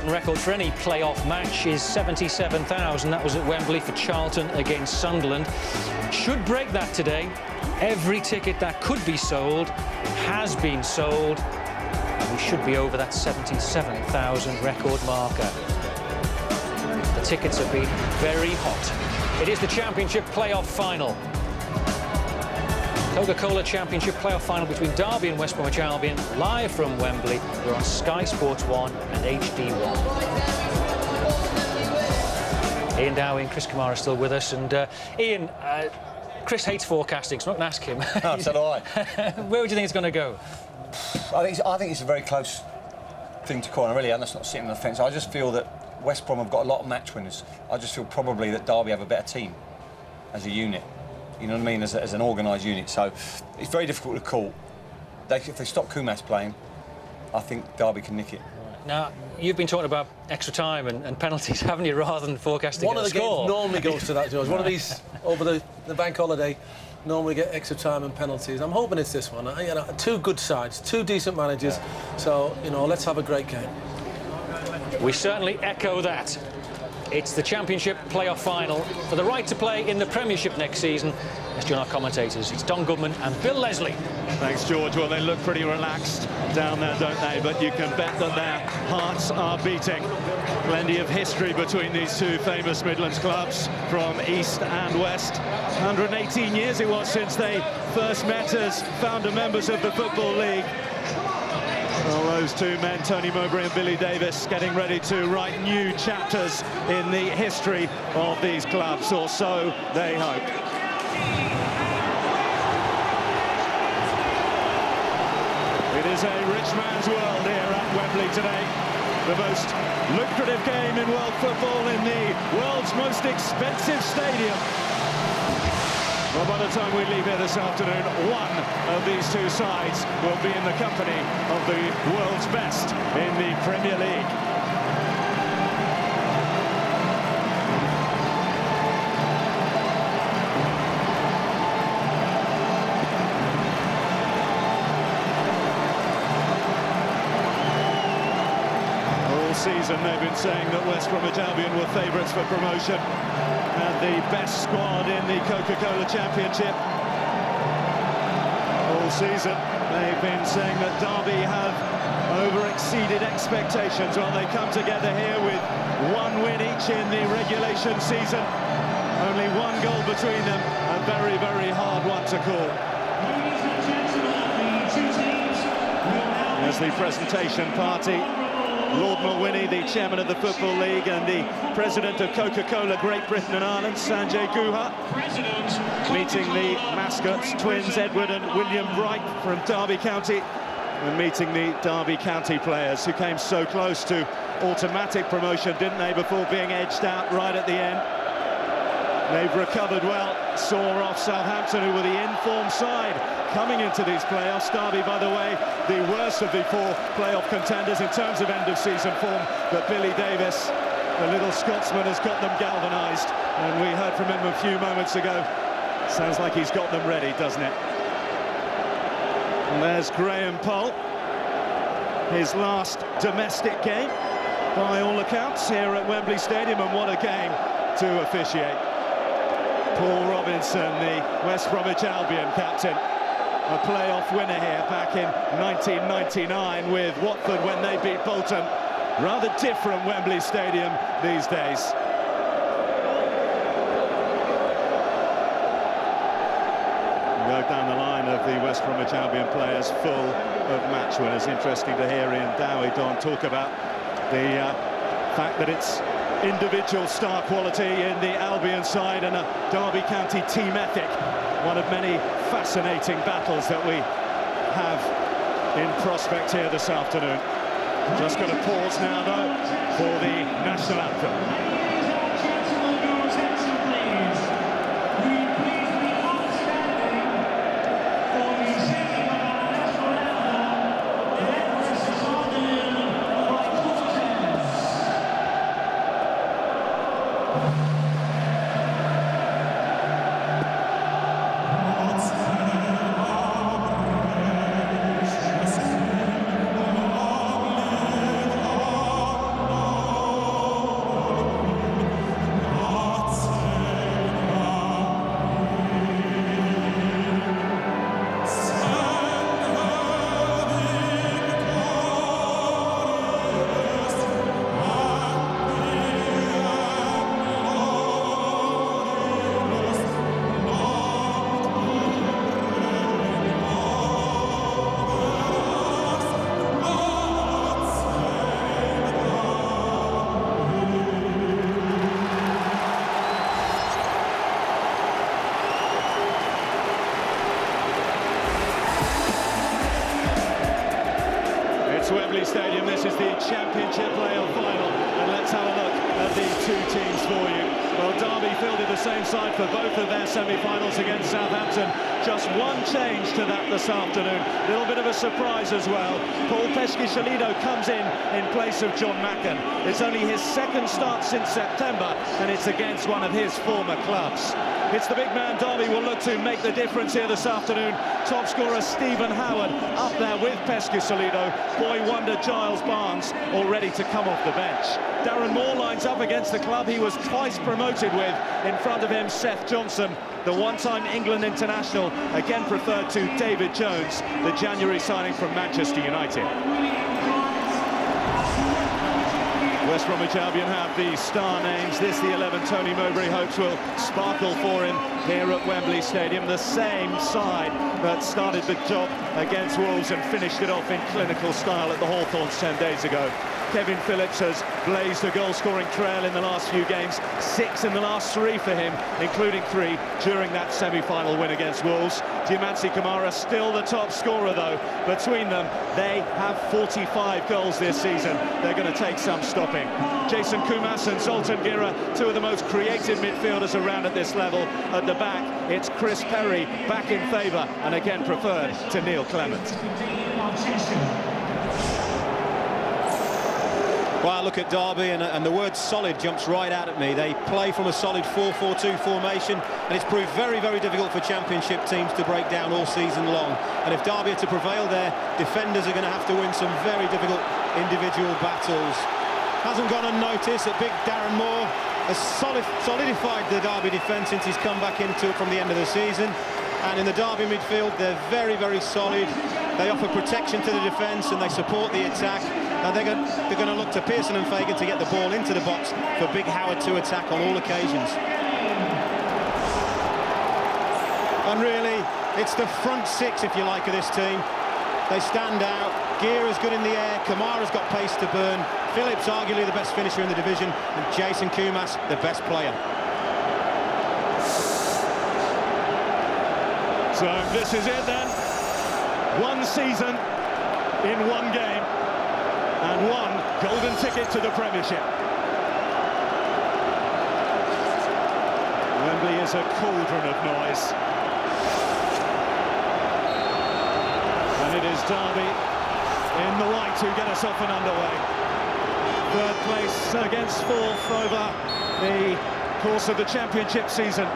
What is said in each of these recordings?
current record for any playoff match is 77,000. That was at Wembley for Charlton against Sunderland. Should break that today. Every ticket that could be sold has been sold. And we should be over that 77,000 record marker. The tickets have been very hot. It is the Championship playoff final. Coca-Cola Championship playoff final between Derby and West Bromwich Albion, live from Wembley. We're on Sky Sports 1 and HD1. Ian Dowie and Chris Kamara are still with us. And Ian, Chris hates forecasting, so I'm not going to ask him. No, so do I. Where would you think it's going to go? I think it's a very close thing to call, and really, and that's not sitting on the fence. I just feel that West Brom have got a lot of match winners. I just feel probably that Derby have a better team as a unit. You know what I mean, as an organised unit. So it's very difficult to call. If they stop Koumas playing, I think Derby can nick it. Now, you've been talking about extra time and penalties, haven't you, rather than forecasting One of the score. games normally goes to that, George. One of these, over the bank holiday, normally get extra time and penalties. I'm hoping it's this one. You know, two good sides, two decent managers. Yeah. So, you know, let's have a great game. We certainly echo that. It's the Championship playoff final for the right to play in the Premiership next season. Let's join our commentators. It's Don Goodman and Bill Leslie. Thanks, George. Well, they look pretty relaxed down there, don't they? But you can bet that their hearts are beating. Plenty of history between these two famous Midlands clubs from East and West. 118 years it was since they first met as founder members of the Football League. Well, those two men, Tony Mowbray and Billy Davies, getting ready to write new chapters in the history of these clubs, or so they hope. It is a rich man's world here at Wembley today. The most lucrative game in world football in the world's most expensive stadium. Well, by the time we leave here this afternoon, one of these two sides will be in the company of the world's best in the Premier League. All season they've been saying that West Bromwich Albion were favourites for promotion. And the best squad in the Coca-Cola Championship. All season, they've been saying that Derby have over-exceeded expectations. Well, they come together here with one win each in the regulation season. Only one goal between them, a very, very hard one to call. As the presentation party, Lord Mulwiney, the chairman of the Football League, and the president of Coca-Cola Great Britain and Ireland, Sanjay Guha, meeting the mascots, twins Edward and William Bright from Derby County, and meeting the Derby County players who came so close to automatic promotion, didn't they, before being edged out right at the end. They've recovered well, saw off Southampton, who were the in-form side coming into these playoffs. Derby, by the way, the worst of the four playoff contenders in terms of end-of-season form, but Billy Davies, the little Scotsman, has got them galvanised, and we heard from him a few moments ago. Sounds like he's got them ready, doesn't it? And there's Graham Poll, his last domestic game, by all accounts, here at Wembley Stadium, and what a game to officiate. Paul Robinson, the West Bromwich Albion captain, a playoff winner here back in 1999 with Watford when they beat Bolton. Rather different Wembley Stadium these days. Go down the line of the West Bromwich Albion players, full of match winners. Interesting to hear Ian Dowie, Don, talk about the fact that it's individual star quality in the Albion side and a Derby County team ethic. One of many fascinating battles that we have in prospect here this afternoon. Just going to pause now, though, for the national anthem. two teams for you. Well, Derby fielded the same side for both of their semi-finals against Southampton. Just one change to that this afternoon. A little bit of a surprise as well. Paul Peschke-Salido comes in place of John Macken. It's only his second start since September, and it's against one of his former clubs. It's the big man Derby will look to make the difference here this afternoon. Top scorer Stephen Howard up there with Peschke-Salido. Boy wonder Giles Barnes all ready to come off the bench. Darren Moore lines up against the club he was twice promoted with. In front of him, Seth Johnson, the one-time England international, again preferred to David Jones, the January signing from Manchester United. West Bromwich Albion have the star names. This, the 11 Tony Mowbray hopes will sparkle for him here at Wembley Stadium. The same side that started the job against Wolves and finished it off in clinical style at the Hawthorns 10 days ago. Kevin Phillips has blazed a goal-scoring trail in the last few games. 6 in the last 3 for him, including 3 during that semi-final win against Wolves. Diamansi Kamara still the top scorer, though. Between them, they have 45 goals this season. They're going to take some stopping. Jason Kumas and Zoltan Gira, 2 of the most creative midfielders around at this level. At the back, it's Chris Perry back in favour, and again preferred to Neil Clement. Well, look at Derby, and the word solid jumps right out at me. They play from a solid 4-4-2 formation, and it's proved very, very difficult for Championship teams to break down all season long. And if Derby are to prevail there, defenders are going to have to win some very difficult individual battles. Hasn't gone unnoticed that big Darren Moore has solidified the Derby defence since he's come back into it from the end of the season. And in the Derby midfield, they're very, very solid. They offer protection to the defence and they support the attack. Now they're going to look to Pearson and Fagan to get the ball into the box for Big Howard to attack on all occasions. And really, it's the front 6, if you like, of this team. They stand out. Guira's good in the air. Kamara's got pace to burn. Phillips, arguably the best finisher in the division. And Jason Kumas, the best player. So this is it then. One season in one game. And one golden ticket to the Premiership. Wembley is a cauldron of noise. And it is Derby in the white who get us off and underway. 3rd place against 4th over the course of the Championship season.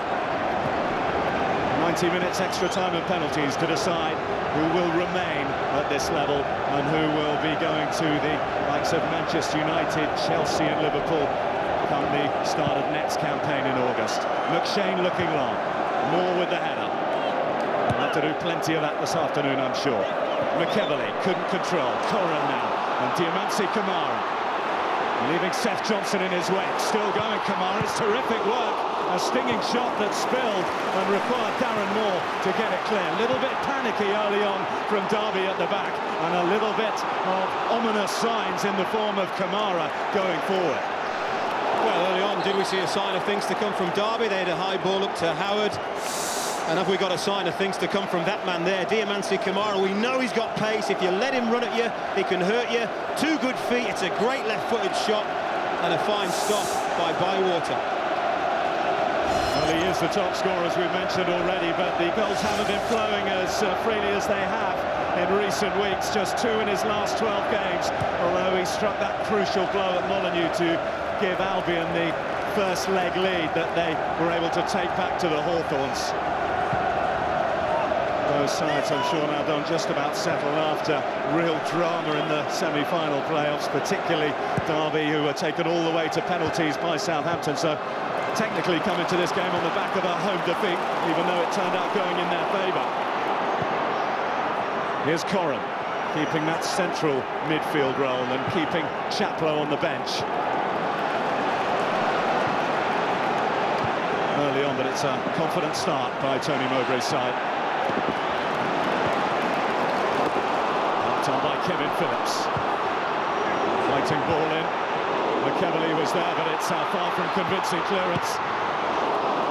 90 minutes extra time and penalties to decide who will remain at this level and who will be going to the likes of Manchester United, Chelsea and Liverpool come the start of next campaign in August. McShane looking long, Moore with the header. We'll have to do plenty of that this afternoon, I'm sure. McEverly couldn't control, Corran now, and Diamansi Kamara. Leaving Seth Johnson in his wake, still going Kamara, it's terrific work. A stinging shot that spilled and required Darren Moore to get it clear. A little bit panicky early on from Derby at the back, and a little bit of ominous signs in the form of Kamara going forward. Well, early on, did we see a sign of things to come from Derby? They had a high ball up to Howard. And have we got a sign of things to come from that man there, Diamansi Kamara? We know he's got pace. If you let him run at you, he can hurt you. 2 good feet, it's a great left-footed shot, and a fine stop by Bywater. Well, he is the top scorer, as we've mentioned already, but the goals haven't been flowing as freely as they have in recent weeks. Just 2 in his last 12 games, although he struck that crucial blow at Molineux to give Albion the first leg lead that they were able to take back to the Hawthorns. Those sides, I'm sure, now don't just about settle after real drama in the semi-final playoffs, particularly Derby, who were taken all the way to penalties by Southampton. So technically come into this game on the back of a home defeat, even though it turned out going in their favour. Here's Corran, keeping that central midfield role and keeping Chaplow on the bench. Early on, but it's a confident start by Tony Mowbray's side. Knocked on by Kevin Phillips. Fighting ball in. McEverly was there, but it's far from convincing clearance.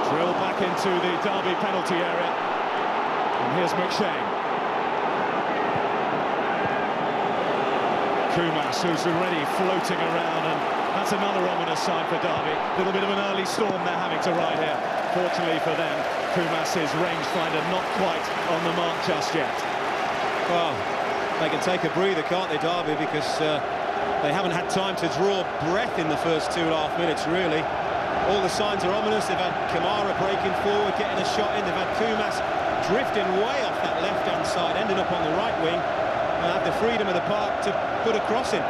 Drilled back into the Derby penalty area. And here's McShane. Kumas, who's already floating around, and that's That's another ominous sign for Derby. A little bit of an early storm they're having to ride here. Fortunately for them, Koumas's rangefinder not quite on the mark just yet. Well, they can take a breather, can't they, Derby, because they haven't had time to draw breath in the first 2.5 minutes, really. All the signs are ominous. They've had Kamara breaking forward, getting a shot in. They've had Koumas drifting way off that left-hand side, ending up on the right wing, and had the freedom of the park to put a cross in.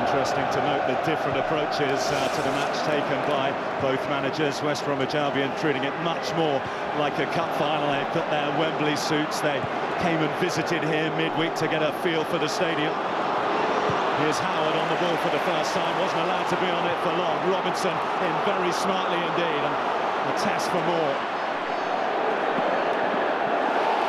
Interesting to note the different approaches to the match taken by both managers. West Bromwich Albion treating it much more like a cup final. They've got their Wembley suits. They came and visited here midweek to get a feel for the stadium. Here's Howard on the ball for the first time. Wasn't allowed to be on it for long. Robinson in very smartly indeed. And a test for more.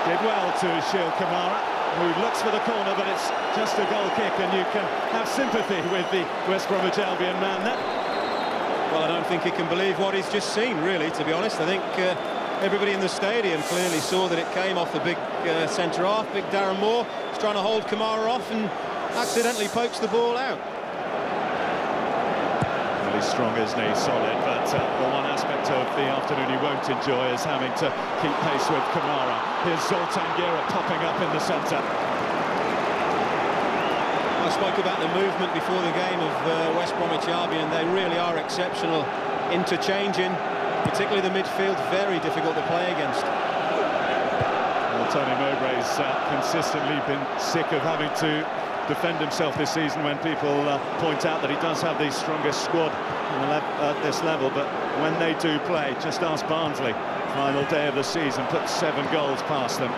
Did well to shield Kamara, who looks for the corner, but it's just a goal kick, and you can have sympathy with the West Bromwich Albion man there. Well, I don't think he can believe what he's just seen, really, to be honest. I think everybody in the stadium clearly saw that it came off the big centre-half, big Darren Moore. He's trying to hold Kamara off and accidentally pokes the ball out. Really strong, isn't he? Solid, but the one aspect of the afternoon he won't enjoy is having to keep pace with Kamara. Here's Zoltan Gera popping up in the centre. I spoke about the movement before the game of West Bromwich Albion. They really are exceptional, interchanging, particularly the midfield, very difficult to play against. Well, Tony Mowbray's consistently been sick of having to defend himself this season when people point out that he does have the strongest squad at this level, but when they do play, just ask Barnsley, final day of the season, put 7 goals past them.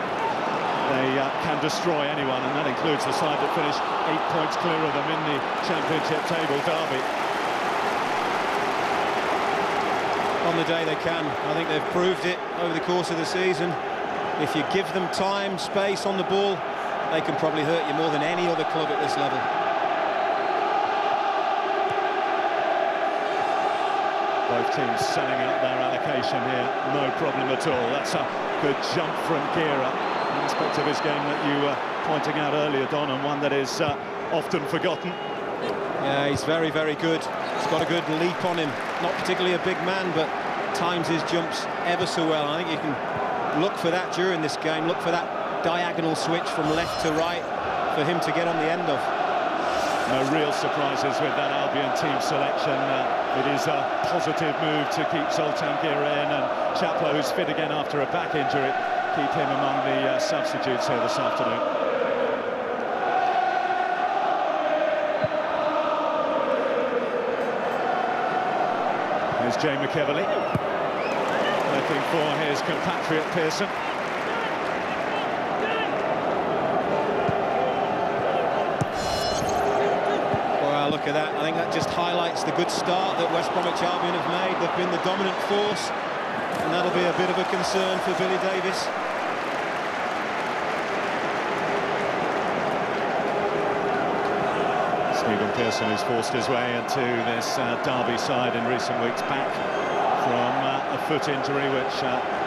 They can destroy anyone, and that includes the side that finished 8 points clear of them in the Championship table, Derby. On the day they can. I think they've proved it over the course of the season. If you give them time, space on the ball, they can probably hurt you more than any other club at this level. Both teams selling out their allocation here, no problem at all. That's a good jump from Gera. An aspect of his game that you were pointing out earlier, Don, and one that is often forgotten. Yeah, he's very, very good. He's got a good leap on him. Not particularly a big man, but times his jumps ever so well. I think you can look for that during this game, look for that diagonal switch from left to right for him to get on the end of. No real surprises with that Albion team selection. It is a positive move to keep Zoltan Gera in, and Chaplow, who's fit again after a back injury, keep him among the substitutes here this afternoon. Here's Jay McEverley, looking for his compatriot Pearson. Well, look at that. I think that just highlights the good start that West Bromwich Albion have made. They've been the dominant force, and that'll be a bit of a concern for Billy Davies. Stephen Pearson has forced his way into this Derby side in recent weeks, back from a foot injury which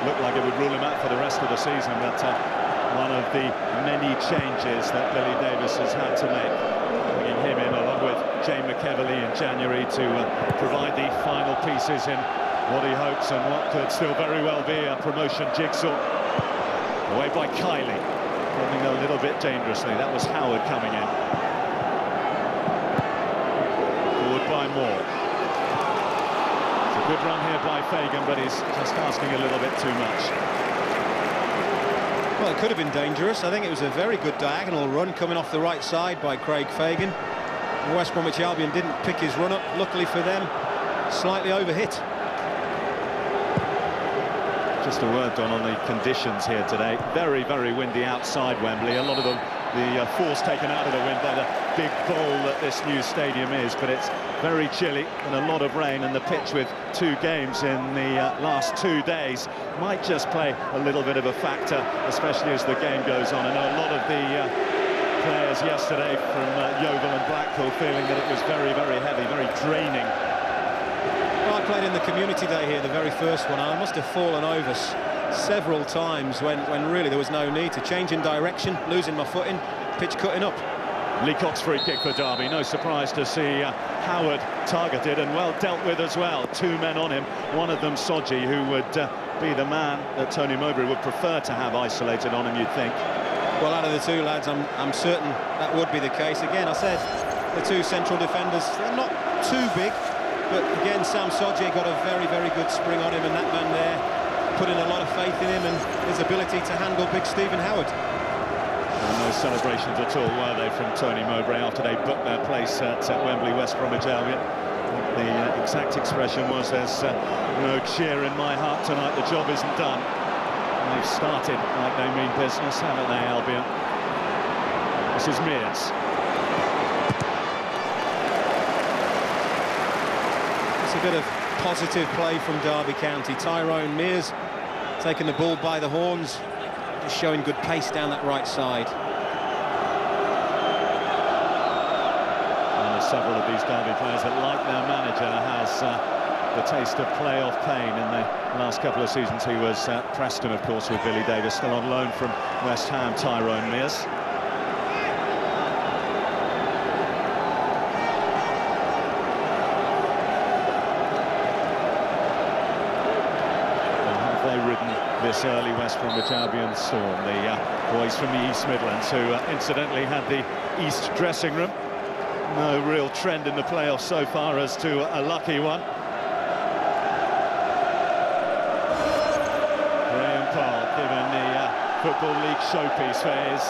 looked like it would rule him out for the rest of the season, but one of the many changes that Billy Davies has had to make, bringing him in along with Jay McEverley in January to provide the final pieces in what he hopes and what could still very well be a promotion jigsaw. Away by Kiley, running a little bit dangerously. That was Howard coming in. By Moore. It's a good run here by Fagan, but he's just asking a little bit too much. Well, it could have been dangerous. I think it was a very good diagonal run coming off the right side by Craig Fagan. West Bromwich Albion didn't pick his run up. Luckily for them, slightly overhit. Just a word, Don, on the conditions here today. Very, very windy outside Wembley. A lot of the force taken out of the wind by the big bowl that this new stadium is, but it's very chilly and a lot of rain, and the pitch with 2 games in the last 2 days might just play a little bit of a factor, especially as the game goes on. I know a lot of the players yesterday from Yeovil and Blackpool feeling that it was very, very heavy, very draining. Well, I played in the community day here, the very first one. I must have fallen over several times when really there was no need to change in direction, losing my footing, pitch cutting up. Leacock's free kick for Derby. No surprise to see Howard targeted and well dealt with as well. Two men on him, one of them Sodji, who would be the man that Tony Mowbray would prefer to have isolated on him, you'd think. Well, out of the two lads, I'm certain that would be the case. Again, I said the two central defenders, they're not too big, but again, Sam Sodji got a very, very good spring on him, and that man there put in a lot of faith in him and his ability to handle big Stephen Howard. And no celebrations at all, were they, from Tony Mowbray after they booked their place at Wembley, West Bromwich Albion. The exact expression was, there's no cheer in my heart tonight, the job isn't done. And they've started like they mean business, haven't they, Albion? This is Mears. It's a bit of positive play from Derby County. Tyrone Mears taking the ball by the horns, just showing good pace down that right side. And there's several of these Derby players that, like their manager, has the taste of playoff pain. In the last couple of seasons he was at Preston, of course, with Billy Davies, still on loan from West Ham, Tyrone Mears. This early West Bromwich Albion storm, the boys from the East Midlands, who incidentally had the East dressing room. No real trend in the playoffs so far as to a lucky one. Graham Parr given the Football League showpiece for his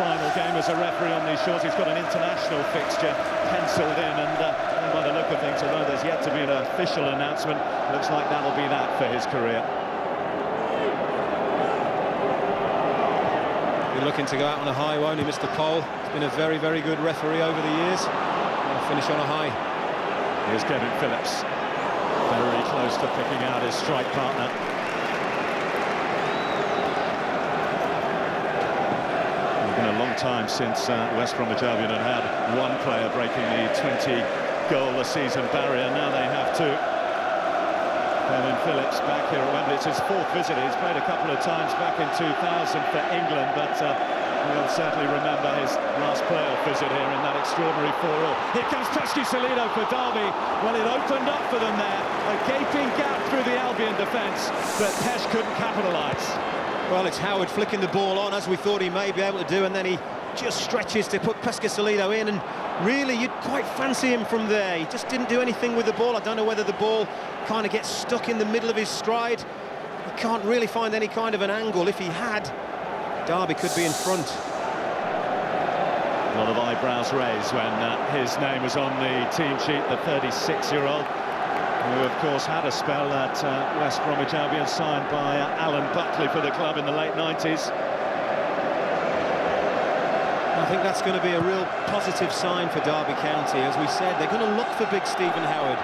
final game as a referee on these shores. He's got an international fixture penciled in, and by the look of things, although there's yet to be an official announcement, looks like that'll be that for his career. Looking to go out on a high, won't he, Mr. Pole? He's been a very, very good referee over the years. He'll finish on a high. Here's Kevin Phillips, very close to picking out his strike partner. It's been a long time since West Bromwich Albion had one player breaking the 20-goal-a-season barrier. Now they have two. Kevin Phillips back here at Wembley. It's his fourth visit. He's played a couple of times back in 2000 for England, but we'll certainly remember his last playoff visit here in that extraordinary 4-4. Here comes Pesky Solido for Derby. Well, it opened up for them there. A gaping gap through the Albion defence, but Pesh couldn't capitalise. Well, it's Howard flicking the ball on, as we thought he may be able to do, and then he just stretches to put Pesky Solido in, and really you'd quite fancy him from there. He just didn't do anything with the ball. I don't know whether the ball kind of gets stuck in the middle of his stride. He can't really find any kind of an angle. If he had, Derby could be in front. A lot of eyebrows raised when his name was on the team sheet, the 36-year-old, who of course had a spell at West Bromwich Albion, signed by Alan Buckley for the club in the late 90s. I think that's going to be a real positive sign for Derby County. As we said, they're going to look for big Stephen Howard.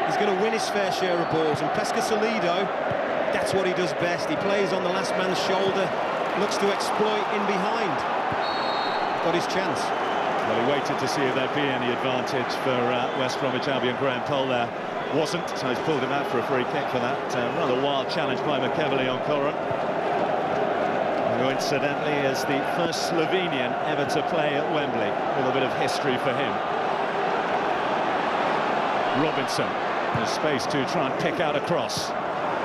He's going to win his fair share of balls, and Pesky Solido, that's what he does best. He plays on the last man's shoulder, looks to exploit in behind. Got his chance. Well, he waited to see if there'd be any advantage for West Bromwich Albion. Graham Poll there wasn't, so he's pulled him out for a free kick for that rather wild challenge by McEverly on Corran, who incidentally is the first Slovenian ever to play at Wembley. A little bit of history for him. Robinson, there's space to try and pick out a cross.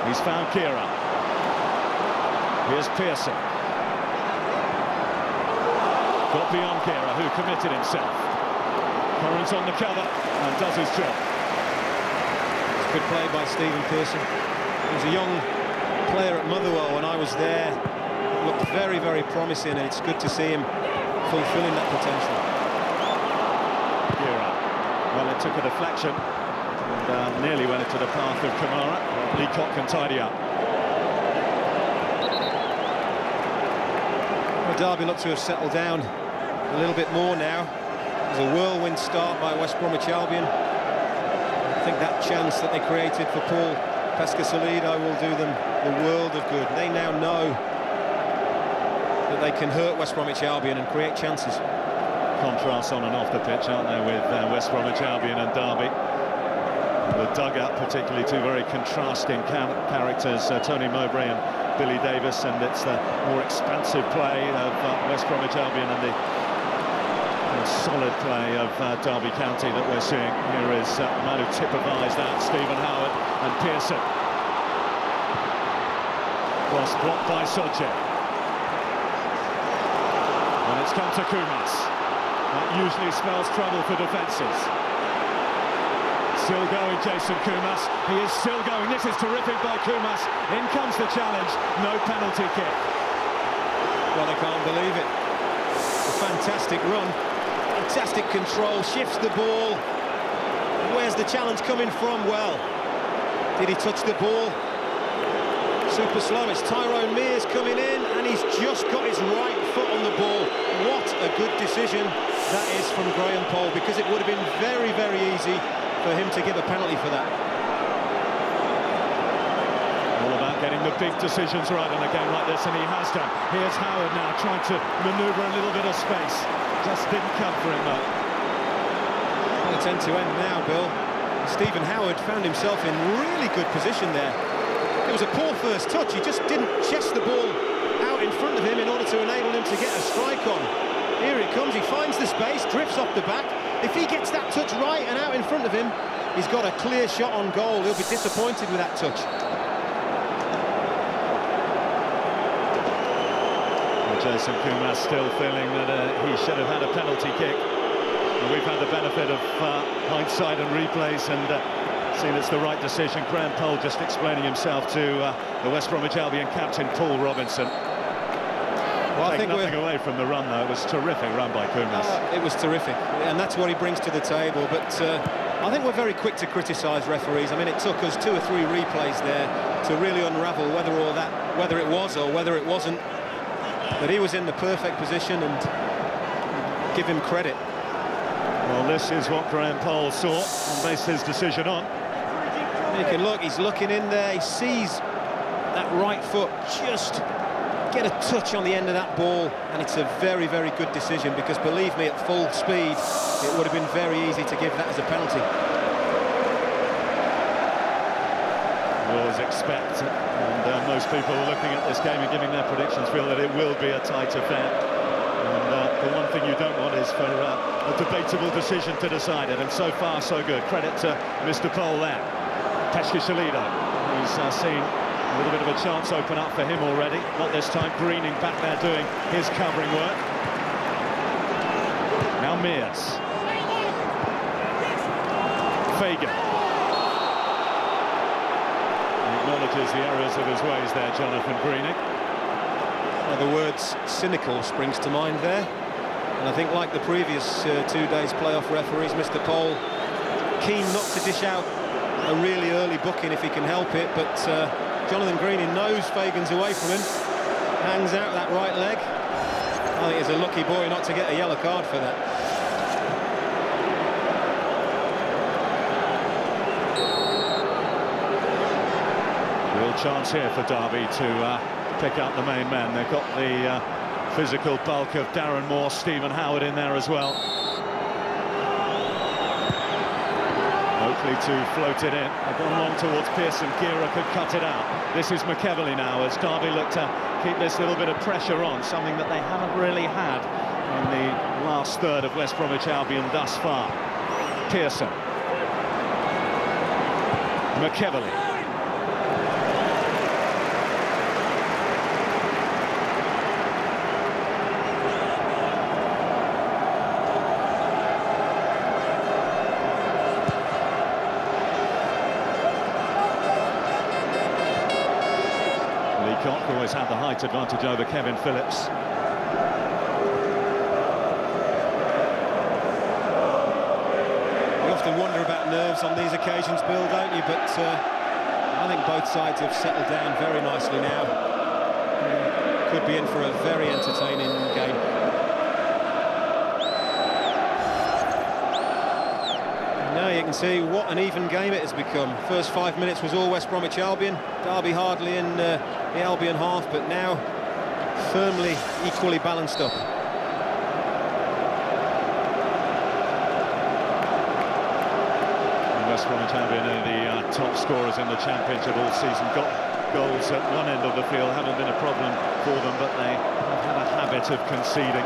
He's found Kira. Here's Pearson. Got beyond Kira, who committed himself. Corran's on the cover and does his job. It's good play by Stephen Pearson. He was a young player at Motherwell when I was there. It looked very, very promising, and it's good to see him fulfilling that potential. Kira. Well, it took a deflection and nearly went into the path of Kamara. Leacock can tidy up. Well, Derby look to have settled down a little bit more now. It was a whirlwind start by West Bromwich Albion. I think that chance that they created for Paul Pesky Solido will do them the world of good. They now know that they can hurt West Bromwich Albion and create chances. Contrasts on and off the pitch, aren't there, with West Bromwich Albion and Derby. The dugout, particularly two very contrasting characters, Tony Mowbray and Billy Davies, and it's the more expansive play of West Bromwich Albion and the Solid play of Derby County that we're seeing. Here is the man who typifies that, Stephen Howard, and Pearson. Cross blocked by Soche. And it's come to Koumas. That usually spells trouble for defences. Still going, Jason Koumas. He is still going. This is terrific by Koumas. In comes the challenge. No penalty kick. Well, I can't believe it. A fantastic run. Fantastic control, shifts the ball. Where's the challenge coming from? Well, did he touch the ball? Super slow. It's Tyrone Mears coming in, and he's just got his right foot on the ball. What a good decision that is from Graham Poll, because it would have been very, very easy for him to give a penalty for that. All about getting the big decisions right in a game like this, and he has done. Here's Howard now trying to manoeuvre a little bit of space. Just didn't come for him, though. Well, it's end-to-end now, Bill. Stephen Howard found himself in really good position there. It was a poor first touch. He just didn't chest the ball out in front of him in order to enable him to get a strike on. Here he comes, he finds the space, drifts off the back. If he gets that touch right and out in front of him, he's got a clear shot on goal. He'll be disappointed with that touch. Jason Koumas still feeling that he should have had a penalty kick. And we've had the benefit of hindsight and replays and seen it's the right decision. Graham Poll just explaining himself to the West Bromwich Albion captain Paul Robinson. Well, I think nothing away from the run, though. It was a terrific run by Koumas. It was terrific, and that's what he brings to the table. But I think we're very quick to criticise referees. I mean, it took us 2 or 3 replays there to really unravel whether it was or whether it wasn't. But he was in the perfect position, and give him credit. Well, this is what Graham Poll saw and based his decision on. You can look, he's looking in there, he sees that right foot just get a touch on the end of that ball, and it's a very, very good decision, because believe me, at full speed, it would have been very easy to give that as a penalty. We always expect, and most people looking at this game and giving their predictions feel that it will be a tight affair. And the one thing you don't want is for a debatable decision to decide it, and so far so good. Credit to Mr. Poll there. Peshkishalido, who's seen a little bit of a chance open up for him already. Not this time. Greening back there doing his covering work. Now Mears. Fagan. Acknowledges the errors of his ways there, Jonathan Greening. Well, the words cynical springs to mind there, and I think, like the previous 2 days playoff referees, Mr. Poll keen not to dish out a really early booking if he can help it, but Jonathan Greening knows Fagan's away from him, hangs out that right leg. I think he's a lucky boy not to get a yellow card for that. Real chance here for Derby to pick up the main men. They've got the physical bulk of Darren Moore, Stephen Howard in there as well. Oakley to float it in. They've gone long towards Pearson. Gira could cut it out. This is McEverley now, as Derby look to keep this little bit of pressure on, something that they haven't really had in the last third of West Bromwich Albion thus far. Pearson. McEverley. Leacock always had the height advantage over Kevin Phillips. You often wonder about nerves on these occasions, Bill, don't you? But I think both sides have settled down very nicely now. Could be in for a very entertaining game. Now you can see what an even game it has become. First 5 minutes was all West Bromwich Albion. Derby hardly in the Albion half, but now firmly equally balanced up. West Bromwich Albion are the top scorers in the Championship all season. Got goals at one end of the field, haven't been a problem for them, but they have had a habit of conceding.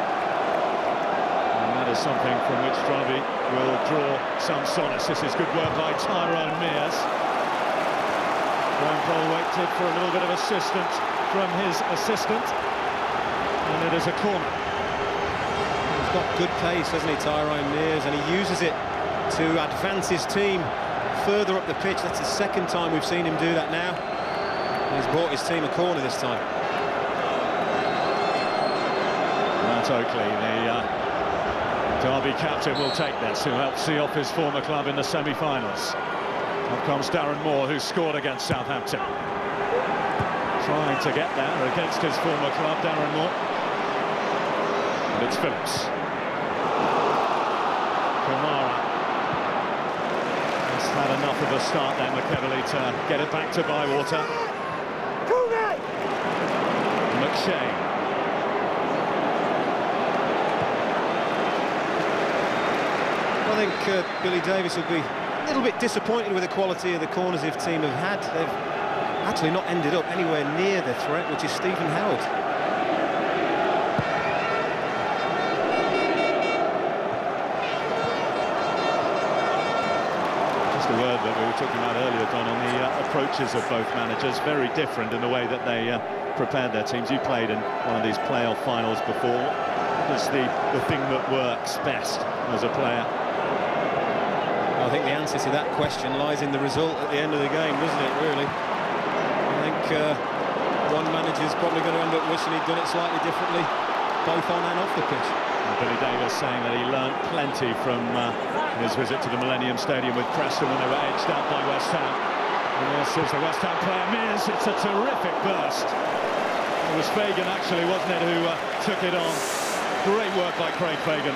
And that there's something from which Derby will draw some solace. This is good work by Tyrone Mears. Graham Poll waited for a little bit of assistance from his assistant, and it is a corner. He's got good pace, hasn't he, Tyrone Mears, and he uses it to advance his team further up the pitch. That's the second time we've seen him do that now. And he's brought his team a corner this time. Matt Oakley, the Derby captain, will take this, who helped see off his former club in the semi-finals. Up comes Darren Moore, who scored against Southampton. Trying to get there against his former club, Darren Moore. And it's Phillips. Kamara has had enough of a start there, McEverley, to get it back to Bywater. McShane. I think Billy Davies will be a little bit disappointed with the quality of the corners his team have had. They've actually not ended up anywhere near the threat, which is Stephen Howard. Just a word that we were talking about earlier, Don, on the approaches of both managers. Very different in the way that they prepared their teams. You played in one of these playoff finals before. What is the thing that works best as a player? I think the answer to that question lies in the result at the end of the game, doesn't it, really? I think one manager's probably going to end up wishing he'd done it slightly differently, both on and off the pitch. And Billy Davies saying that he learnt plenty from his visit to the Millennium Stadium with Preston when they were edged out by West Ham. And this is the West Ham player, Mears. It's a terrific burst. It was Fagan, actually, wasn't it, who took it on. Great work by Craig Fagan.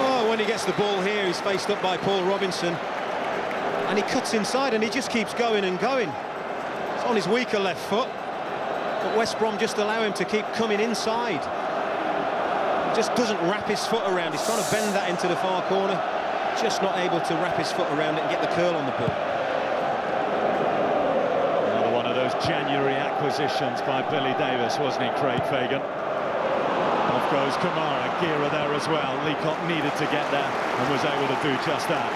Oh, when he gets the ball here, he's faced up by Paul Robinson. And he cuts inside and he just keeps going and going. It's on his weaker left foot. But West Brom just allow him to keep coming inside. He just doesn't wrap his foot around. He's trying to bend that into the far corner. Just not able to wrap his foot around it and get the curl on the ball. Another one of those January acquisitions by Billy Davies, wasn't he, Craig Fagan? Off goes Kamara, Gira there as well. Leacock needed to get there and was able to do just that.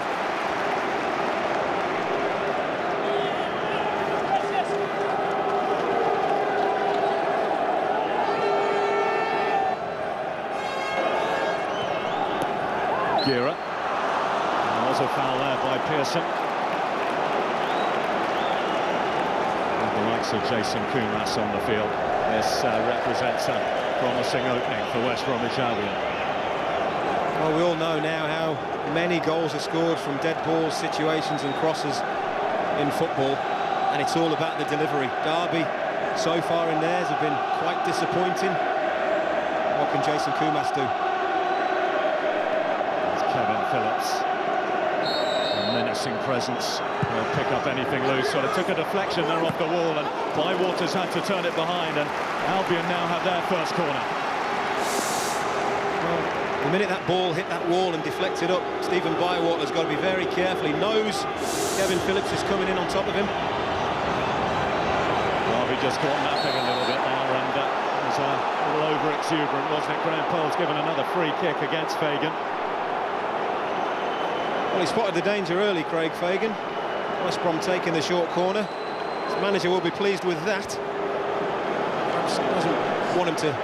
Gira. There was a foul there by Pearson. And the likes of Jason Koumas on the field. This represents a promising opening for West Bromwich Albion. Well, we all know now how many goals are scored from dead balls, situations and crosses in football, and it's all about the delivery. Derby, so far in theirs, have been quite disappointing. What can Jason Koumas do? It's Kevin Phillips. A menacing presence. He'll pick up anything loose. Sort of took a deflection there off the wall, and Bywater's had to turn it behind, and Albion now have their first corner. Well, the minute that ball hit that wall and deflected up, Stephen Bywater's got to be very careful. He knows Kevin Phillips is coming in on top of him. Derby just caught napping a little bit there, and it was a little over-exuberant, wasn't it? Graham Poll's given another free kick against Fagan. Well, he spotted the danger early, Craig Fagan. West Brom taking the short corner. His manager will be pleased with that. Perhaps doesn't want him to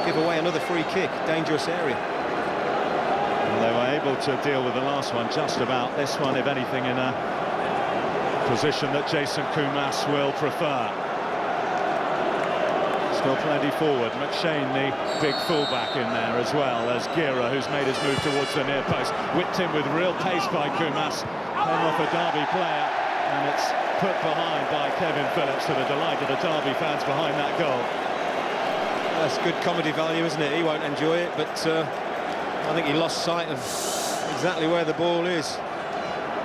give away another free kick. Dangerous area. Well, they were able to deal with the last one just about. This one, if anything, in a position that Jason Koumas will prefer. Still plenty forward. McShane, the big fullback, in there as well. There's Gira, who's made his move towards the near post. Whipped in with real pace by Koumas. Came off a Derby player, and it's put behind by Kevin Phillips, to the delight of the Derby fans behind that goal. That's good comedy value, isn't it? He won't enjoy it, but I think he lost sight of exactly where the ball is.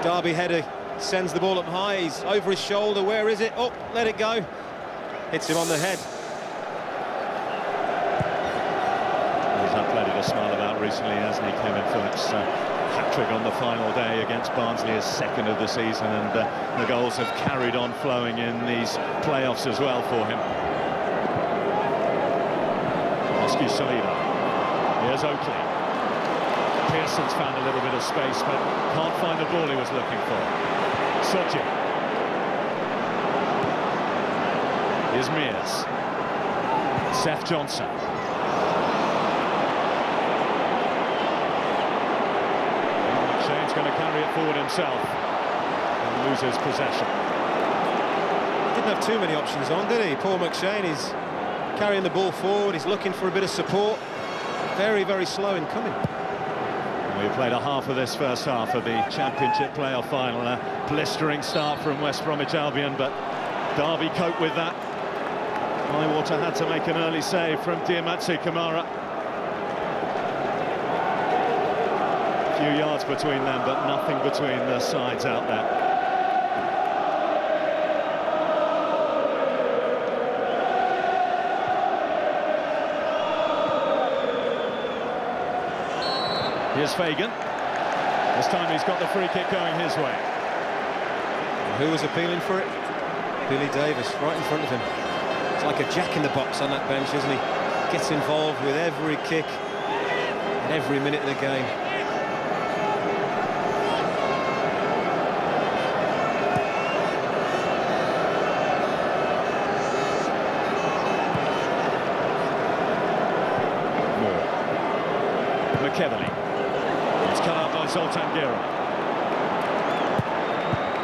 Derby header sends the ball up high. He's over his shoulder. Where is it? Oh, let it go. Hits him on the head. He's had plenty to smile about recently, hasn't he, Kevin Phillips? Hat-trick on the final day against Barnsley, his second of the season, and the goals have carried on flowing in these playoffs as well for him. Oski Saliba. Here's Oakley. Pearson's found a little bit of space, but can't find the ball he was looking for. Soji. Here's Mears. Seth Johnson. Shane's going to carry it forward himself and loses possession. Didn't have too many options on, did he? Paul McShane is carrying the ball forward. He's looking for a bit of support. Very, very slow in coming. We played a half of this first half of the Championship playoff final. A blistering start from West Bromwich Albion, but Derby coped with that. Bywater had to make an early save from Diamanti Kamara. A few yards between them, but nothing between the sides out there. Here's Fagan. This time he's got the free kick going his way. Who was appealing for it? Billy Davies, right in front of him. It's like a jack in the box on that bench, isn't he? Gets involved with every kick and every minute of the game. Moore. McEverly. It's cut out by Zoltan Gera.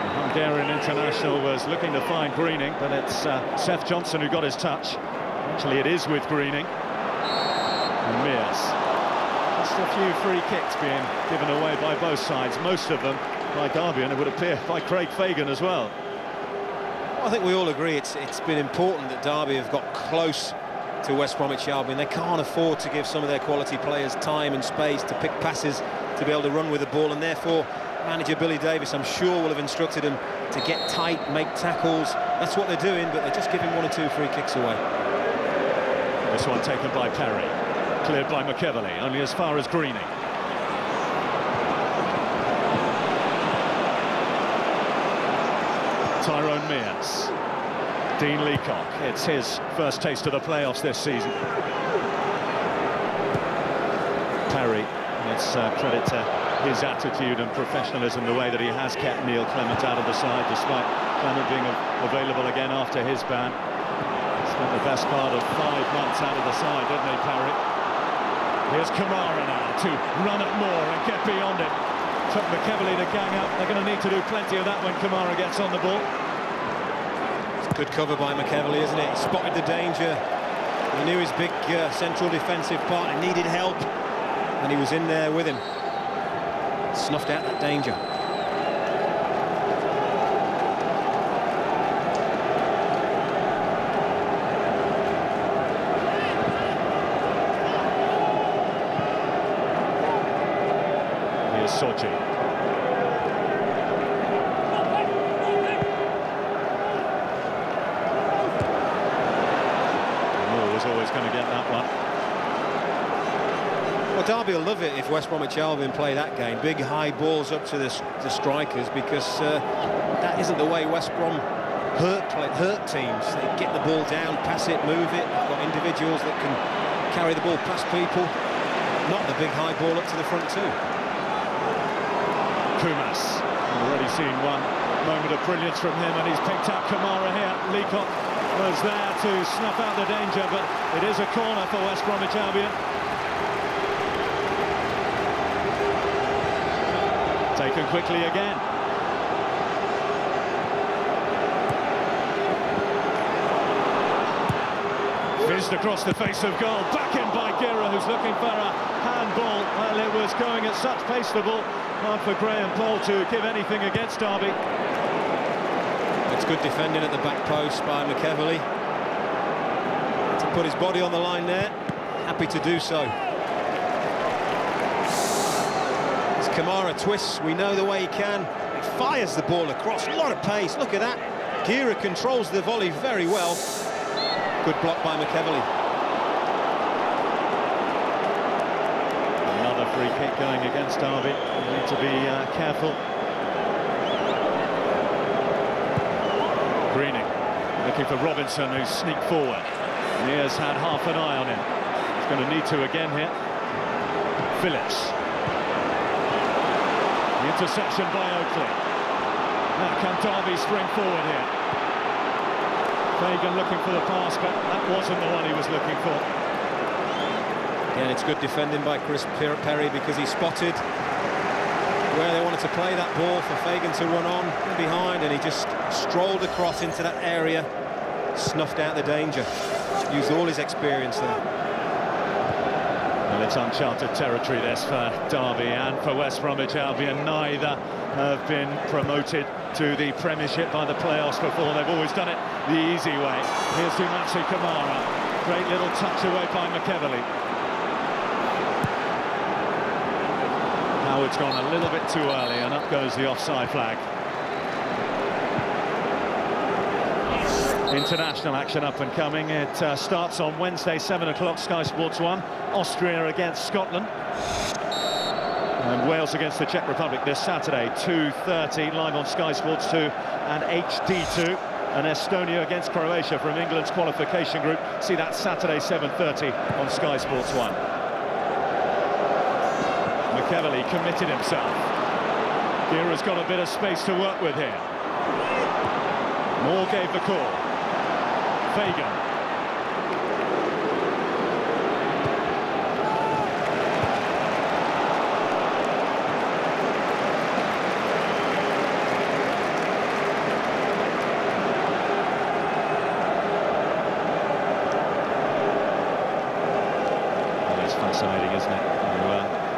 The Hungarian international was looking to find Greening, but it's Seth Johnson who got his touch. Actually, it is with Greening. And Mears. Just a few free kicks being given away by both sides, most of them by Derby, and it would appear by Craig Fagan as well. I think we all agree it's been important that Derby have got close to West Bromwich Albion. They can't afford to give some of their quality players time and space to pick passes, to be able to run with the ball, and therefore manager Billy Davies, I'm sure, will have instructed them to get tight, make tackles. That's what they're doing, but they're just giving 1 or 2 free kicks away. This one taken by Perry, cleared by McEverly, only as far as Greening. Tyrone Mears. Dean Leacock, it's his first taste of the playoffs this season. Perry, it's credit to his attitude and professionalism, the way that he has kept Neil Clement out of the side, despite Clement being available again after his ban. Spent the best part of 5 months out of the side, didn't he, Perry? Here's Kamara now to run at Moore and get beyond it. Took McEverly to gang up. They're going to need to do plenty of that when Kamara gets on the ball. Good cover by McEverly, isn't it? He spotted the danger. He knew his big central defensive partner needed help, and he was in there with him. Snuffed out that danger. Here's Soji. Always going to get that one. Well, Derby will love it if West Bromwich Albion play that game. Big high balls up to the strikers, because that isn't the way West Brom hurt teams. They get the ball down, pass it, move it. They've got individuals that can carry the ball past people. Not the big high ball up to the front too. Kumas, already seen one moment of brilliance from him, and he's picked up Kamara here. Leacock was there to snuff out the danger, but it is a corner for West Bromwich Albion. Taken quickly again. Fizzed across the face of goal, back in by Gera, who's looking for a handball. Well, it was going at such pace the ball. Hard for Graham Poll to give anything against Derby. It's good defending at the back post by McEverly. To put his body on the line there, happy to do so. As Kamara twists, we know the way he can. He fires the ball across, a lot of pace, look at that. Gera controls the volley very well. Good block by McEverly. Another free kick going against Derby. You need to be careful. Greening looking for Robinson, who's sneaked forward. Mears had half an eye on him. He's going to need to again here. Phillips. interception by Oakley. Now can Derby spring forward here? Fagan looking for the pass, but that wasn't the one he was looking for. Again, it's good defending by Chris Perry because he spotted where they wanted to play that ball for Fagan to run on behind, and he just strolled across into that area, snuffed out the danger, used all his experience there. Well, it's uncharted territory, this, for Derby and for West Bromwich Albion. Neither have been promoted to the Premiership by the playoffs before. They've always done it the easy way. Here's Dumatsu Kamara. Great little touch away by McEverley. Howard's gone a little bit too early, and up goes the offside flag. International action up and coming. It starts on Wednesday, 7 o'clock, Sky Sports 1. Austria against Scotland. And Wales against the Czech Republic this Saturday, 2:30, live on Sky Sports 2 and HD2. And Estonia against Croatia from England's qualification group. See that Saturday, 7:30 on Sky Sports 1. McEverley committed himself. Gera's got a bit of space to work with here. Moore gave the call. Fagan. It's fascinating, isn't it?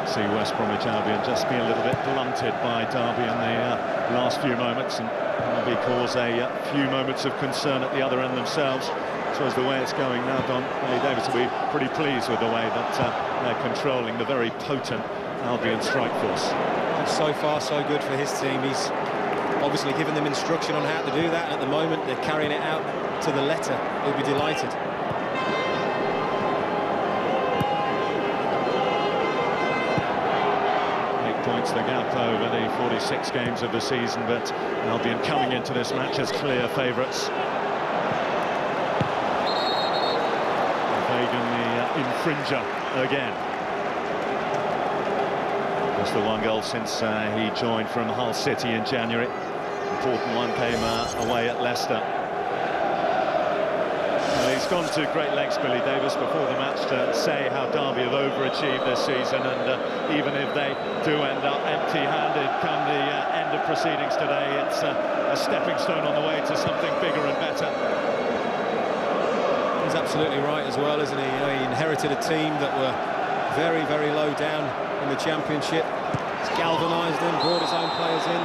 See West Bromwich Albion just be a little bit blunted by Derby in the last few moments, and Derby cause a few moments of concern at the other end themselves. So as the way it's going now, Don Davies will be pretty pleased with the way that they're controlling the very potent Albion strike force. And so far so good for his team. He's obviously given them instruction on how to do that, and at the moment they're carrying it out to the letter. He'll be delighted. Points the gap over the 46 games of the season, but Albion coming into this match as clear favourites. Fagan the infringer again. Just the one goal since he joined from Hull City in January. Important one came away at Leicester. He's gone to great lengths, Billy Davies, before the match to say how Derby have overachieved this season, and even if they do end up empty-handed come the end of proceedings today, it's a stepping stone on the way to something bigger and better. He's absolutely right as well, isn't he? You know, he inherited a team that were very, very low down in the Championship. He's galvanised them, brought his own players in.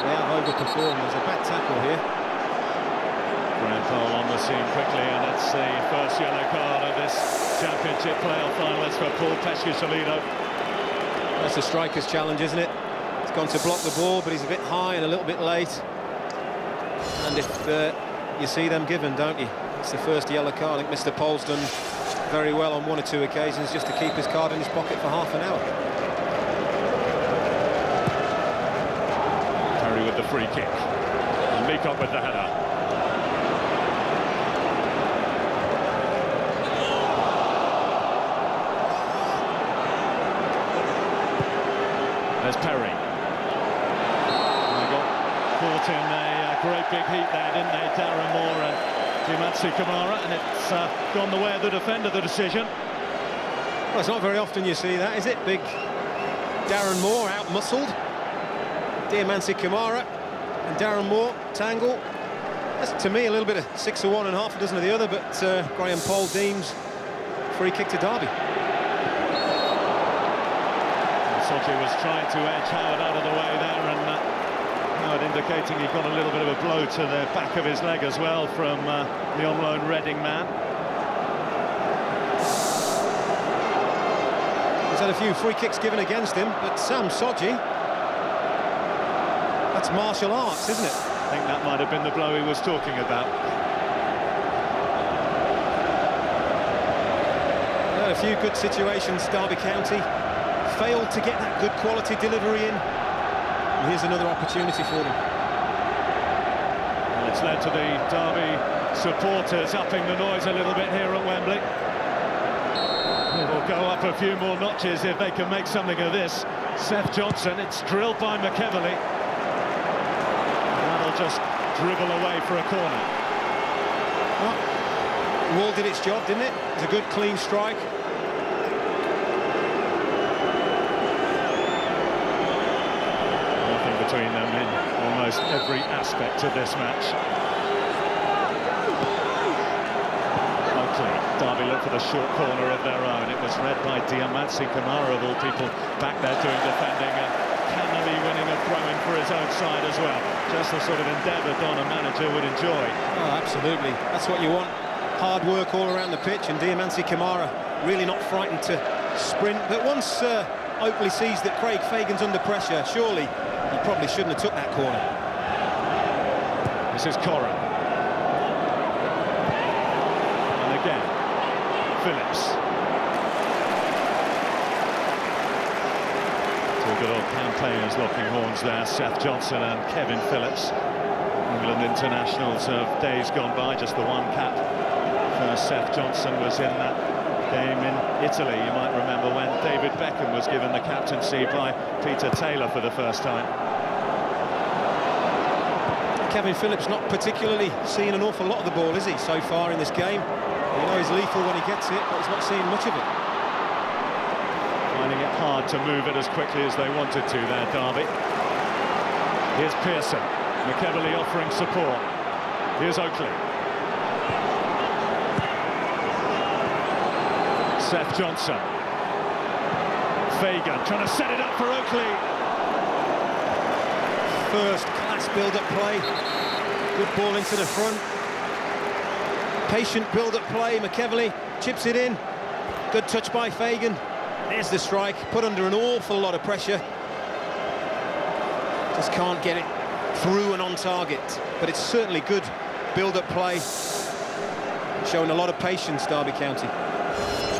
They have overperformed. There's a back tackle here. Graham Cole on the scene quickly, and it's the first yellow card of this Championship playoff final. It's for Paul Pesce-Salido. That's a striker's challenge, isn't it? He's gone to block the ball, but he's a bit high and a little bit late. And if you see them given, don't you? It's the first yellow card. I think Mr. Pole's done very well on one or two occasions just to keep his card in his pocket for half an hour. Perry with the free kick. And Leacock with the header. There's Perry. They got caught in a great big heat there, didn't they? Darren Moore and Dumatsu Kamara, and it's gone the way of the defender, the decision. Well, it's not very often you see that, is it? Big Darren Moore out-muscled. Dumatsu Kamara and Darren Moore tangle. That's, to me, a little bit of 6 of one and half a dozen of the other, but Graham Pole deems free kick to Derby. Sochi was trying to edge Howard out of the way there, and Howard indicating he got a little bit of a blow to the back of his leg as well from the on-loan Reading man. He's had a few free kicks given against him, but Sam Soji, that's martial arts, isn't it? I think that might have been the blow he was talking about. Well, a few good situations, Derby County failed to get that good quality delivery in. And here's another opportunity for them. Well, it's led to the Derby supporters upping the noise a little bit here at Wembley. It will go up a few more notches if they can make something of this. Seth Johnson, it's drilled by McEvoy. That'll just dribble away for a corner. Well, Wall did its job, didn't it? It was a good, clean strike. Nothing between them in almost every aspect of this match. Derby looked for the short corner of their own. It was read by Diamansi Kamara, of all people, back there doing defending, and cannily winning a throw-in for his own side as well. Just the sort of endeavour Don, a manager, would enjoy. Oh, absolutely. That's what you want. Hard work all around the pitch, and Diamansi Kamara really not frightened to sprint. But once Oakley sees that Craig Fagan's under pressure, surely he probably shouldn't have took that corner. This is Corran. And again, Phillips. Two good old campaigners locking horns there, Seth Johnson and Kevin Phillips. England internationals of days gone by, just the one cap. First Seth Johnson was in that game in Italy, you might remember, when David Beckham was given the captaincy by Peter Taylor for the first time. Kevin Phillips not particularly seeing an awful lot of the ball, is he, so far in this game? You know he's lethal when he gets it, but he's not seeing much of it. Finding it hard to move it as quickly as they wanted to there, Derby. Here's Pearson. McEvoy offering support. Here's Oakley. Seth Johnson. Fagan trying to set it up for Oakley. First-class build-up play. Good ball into the front. Patient build-up play. McEvoy chips it in. Good touch by Fagan. There's the strike. Put under an awful lot of pressure. Just can't get it through and on target. But it's certainly good build-up play. Showing a lot of patience, Derby County.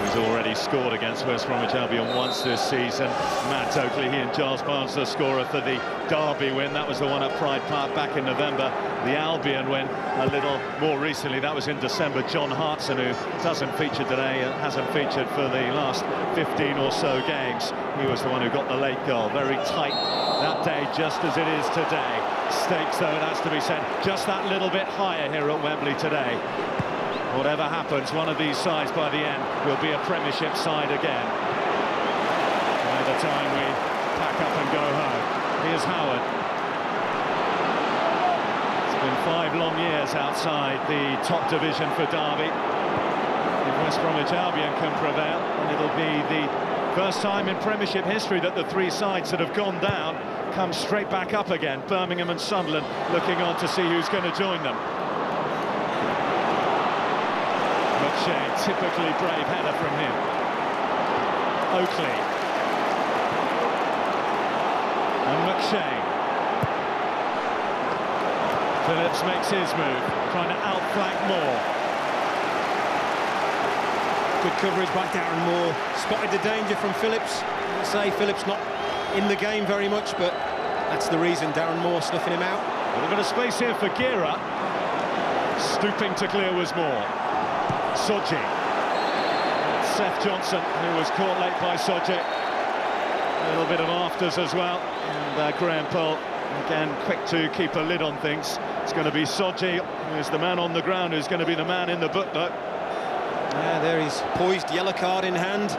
He's already scored against West Bromwich Albion once this season. Matt Oakley, he and Giles Barnes, the scorer for the Derby win. That was the one at Pride Park back in November. The Albion win a little more recently. That was in December. John Hartson, who doesn't feature today, hasn't featured for the last 15 or so games. He was the one who got the late goal. Very tight that day, just as it is today. Stakes, though, it has to be said, just that little bit higher here at Wembley today. Whatever happens, one of these sides by the end will be a Premiership side again. By the time we pack up and go home. Here's Howard. It's been 5 long years outside the top division for Derby. If West Bromwich Albion can prevail, and it'll be the first time in Premiership history that the 3 sides that have gone down come straight back up again. Birmingham and Sunderland looking on to see who's going to join them. McShane, typically brave header from him. Oakley. And McShane. Phillips makes his move, trying to outflank Moore. Good coverage by Darren Moore. Spotted the danger from Phillips. I'd say Phillips not in the game very much, but that's the reason. Darren Moore snuffing him out. A little bit of space here for Gira. Stooping to clear was Moore. Sodji. Seth Johnson, who was caught late by Sodji. A little bit of afters as well. And Graham Poll, again, quick to keep a lid on things. It's going to be Sodji, who's the man on the ground, who's going to be the man in the book. There he's poised, yellow card in hand.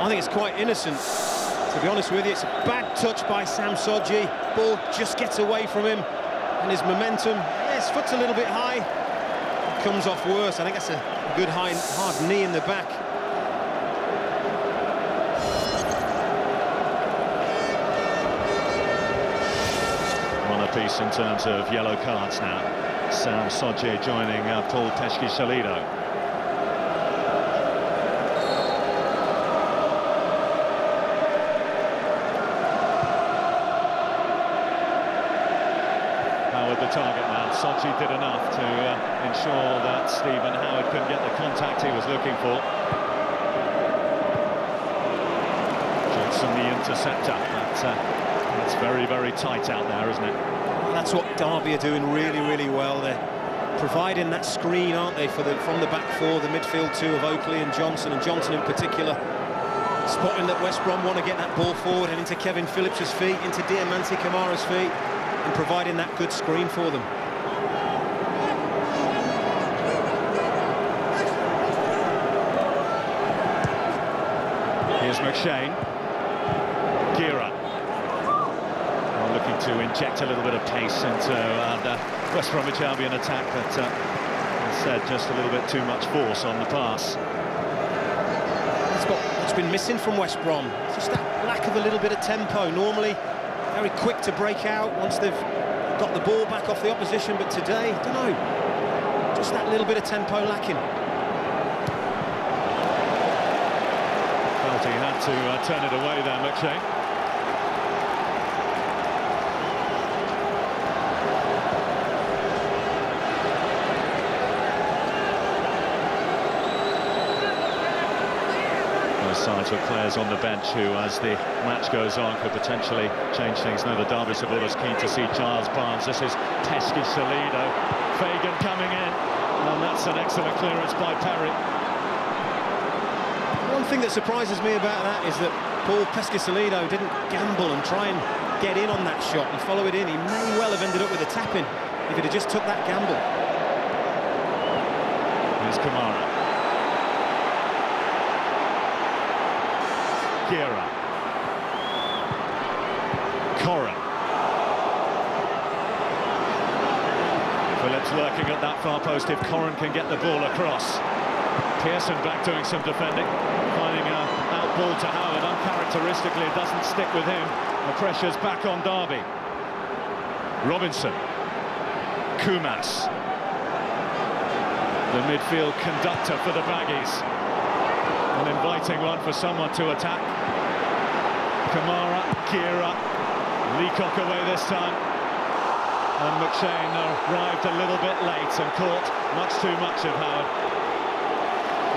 I think it's quite innocent, to be honest with you. It's a bad touch by Sam Sodji. Ball just gets away from him, and his momentum, his foot's a little bit high. It comes off worse. I think that's a good hard knee in the back. One apiece in terms of yellow cards now. Sam Sodji joining Paul Teshki-Shalido. The target man. Sodji did enough to ensure that Stephen Howard couldn't get the contact he was looking for. Johnson the interceptor. It's very, very tight out there, isn't it? That's what Derby are doing really, really well. They're providing that screen, aren't they, from the back four, the midfield two of Oakley and Johnson in particular. Spotting that West Brom want to get that ball forward and into Kevin Phillips' feet, into Diamante Kamara's feet, and providing that good screen for them. Here's McShane. Gira. Well, looking to inject a little bit of pace into the West Bromwich Albion attack, but instead just a little bit too much force on the pass. What's been missing from West Brom, just that lack of a little bit of tempo. Normally very quick to break out once they've got the ball back off the opposition, but today, I don't know, just that little bit of tempo lacking. Felt he had to turn it away there, McShane. Sides with players on the bench who, as the match goes on, could potentially change things. Now the Derby supporters keen to see Giles Barnes. This is Pesky Salido. Fagan coming in, and that's an excellent clearance by Perry. One thing that surprises me about that is that Paul Pesky Salido didn't gamble and try and get in on that shot and follow it in. He may well have ended up with a tap-in if he'd have just took that gamble. Here's Kamara. Gira. Corran. Phillips lurking at that far post if Corran can get the ball across. Pearson back doing some defending, finding an out ball to Howard. Uncharacteristically, it doesn't stick with him. The pressure's back on Derby. Robinson. Kumas. The midfield conductor for the Baggies. An inviting one for someone to attack. Kamara, Gira, Leacock away this time. And McShane arrived a little bit late and caught much too much of Howard.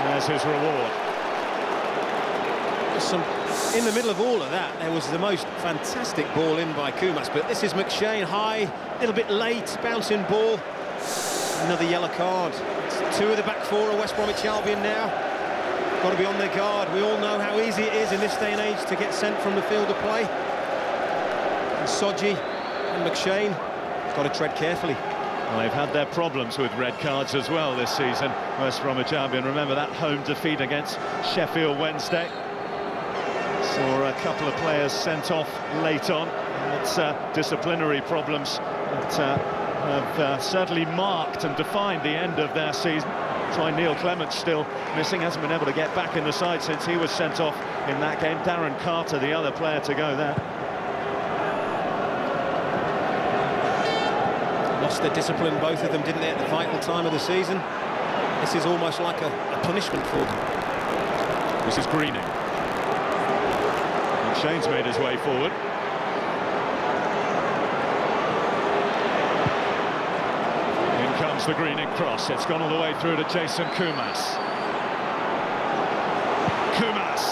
There's his reward. In the middle of all of that, there was the most fantastic ball in by Kumas, but this is McShane high, a little bit late, bouncing ball. Another yellow card. It's two of the back four of West Bromwich Albion now. Got to be on their guard. We all know how easy it is in this day and age to get sent from the field of play. And Soji and McShane got to tread carefully. Well, they've had their problems with red cards as well this season, West Bromwich Albion. Remember that home defeat against Sheffield Wednesday. Saw a couple of players sent off late on. It's disciplinary problems that have certainly marked and defined the end of their season. That's why Neil Clement's still missing, hasn't been able to get back in the side since he was sent off in that game. Darren Carter, the other player to go there. Lost their discipline, both of them, didn't they, at the vital time of the season? This is almost like a punishment for them. This is Greening. And Shane's made his way forward. Comes the Greening cross. It's gone all the way through to Jason Kumas. Kumas.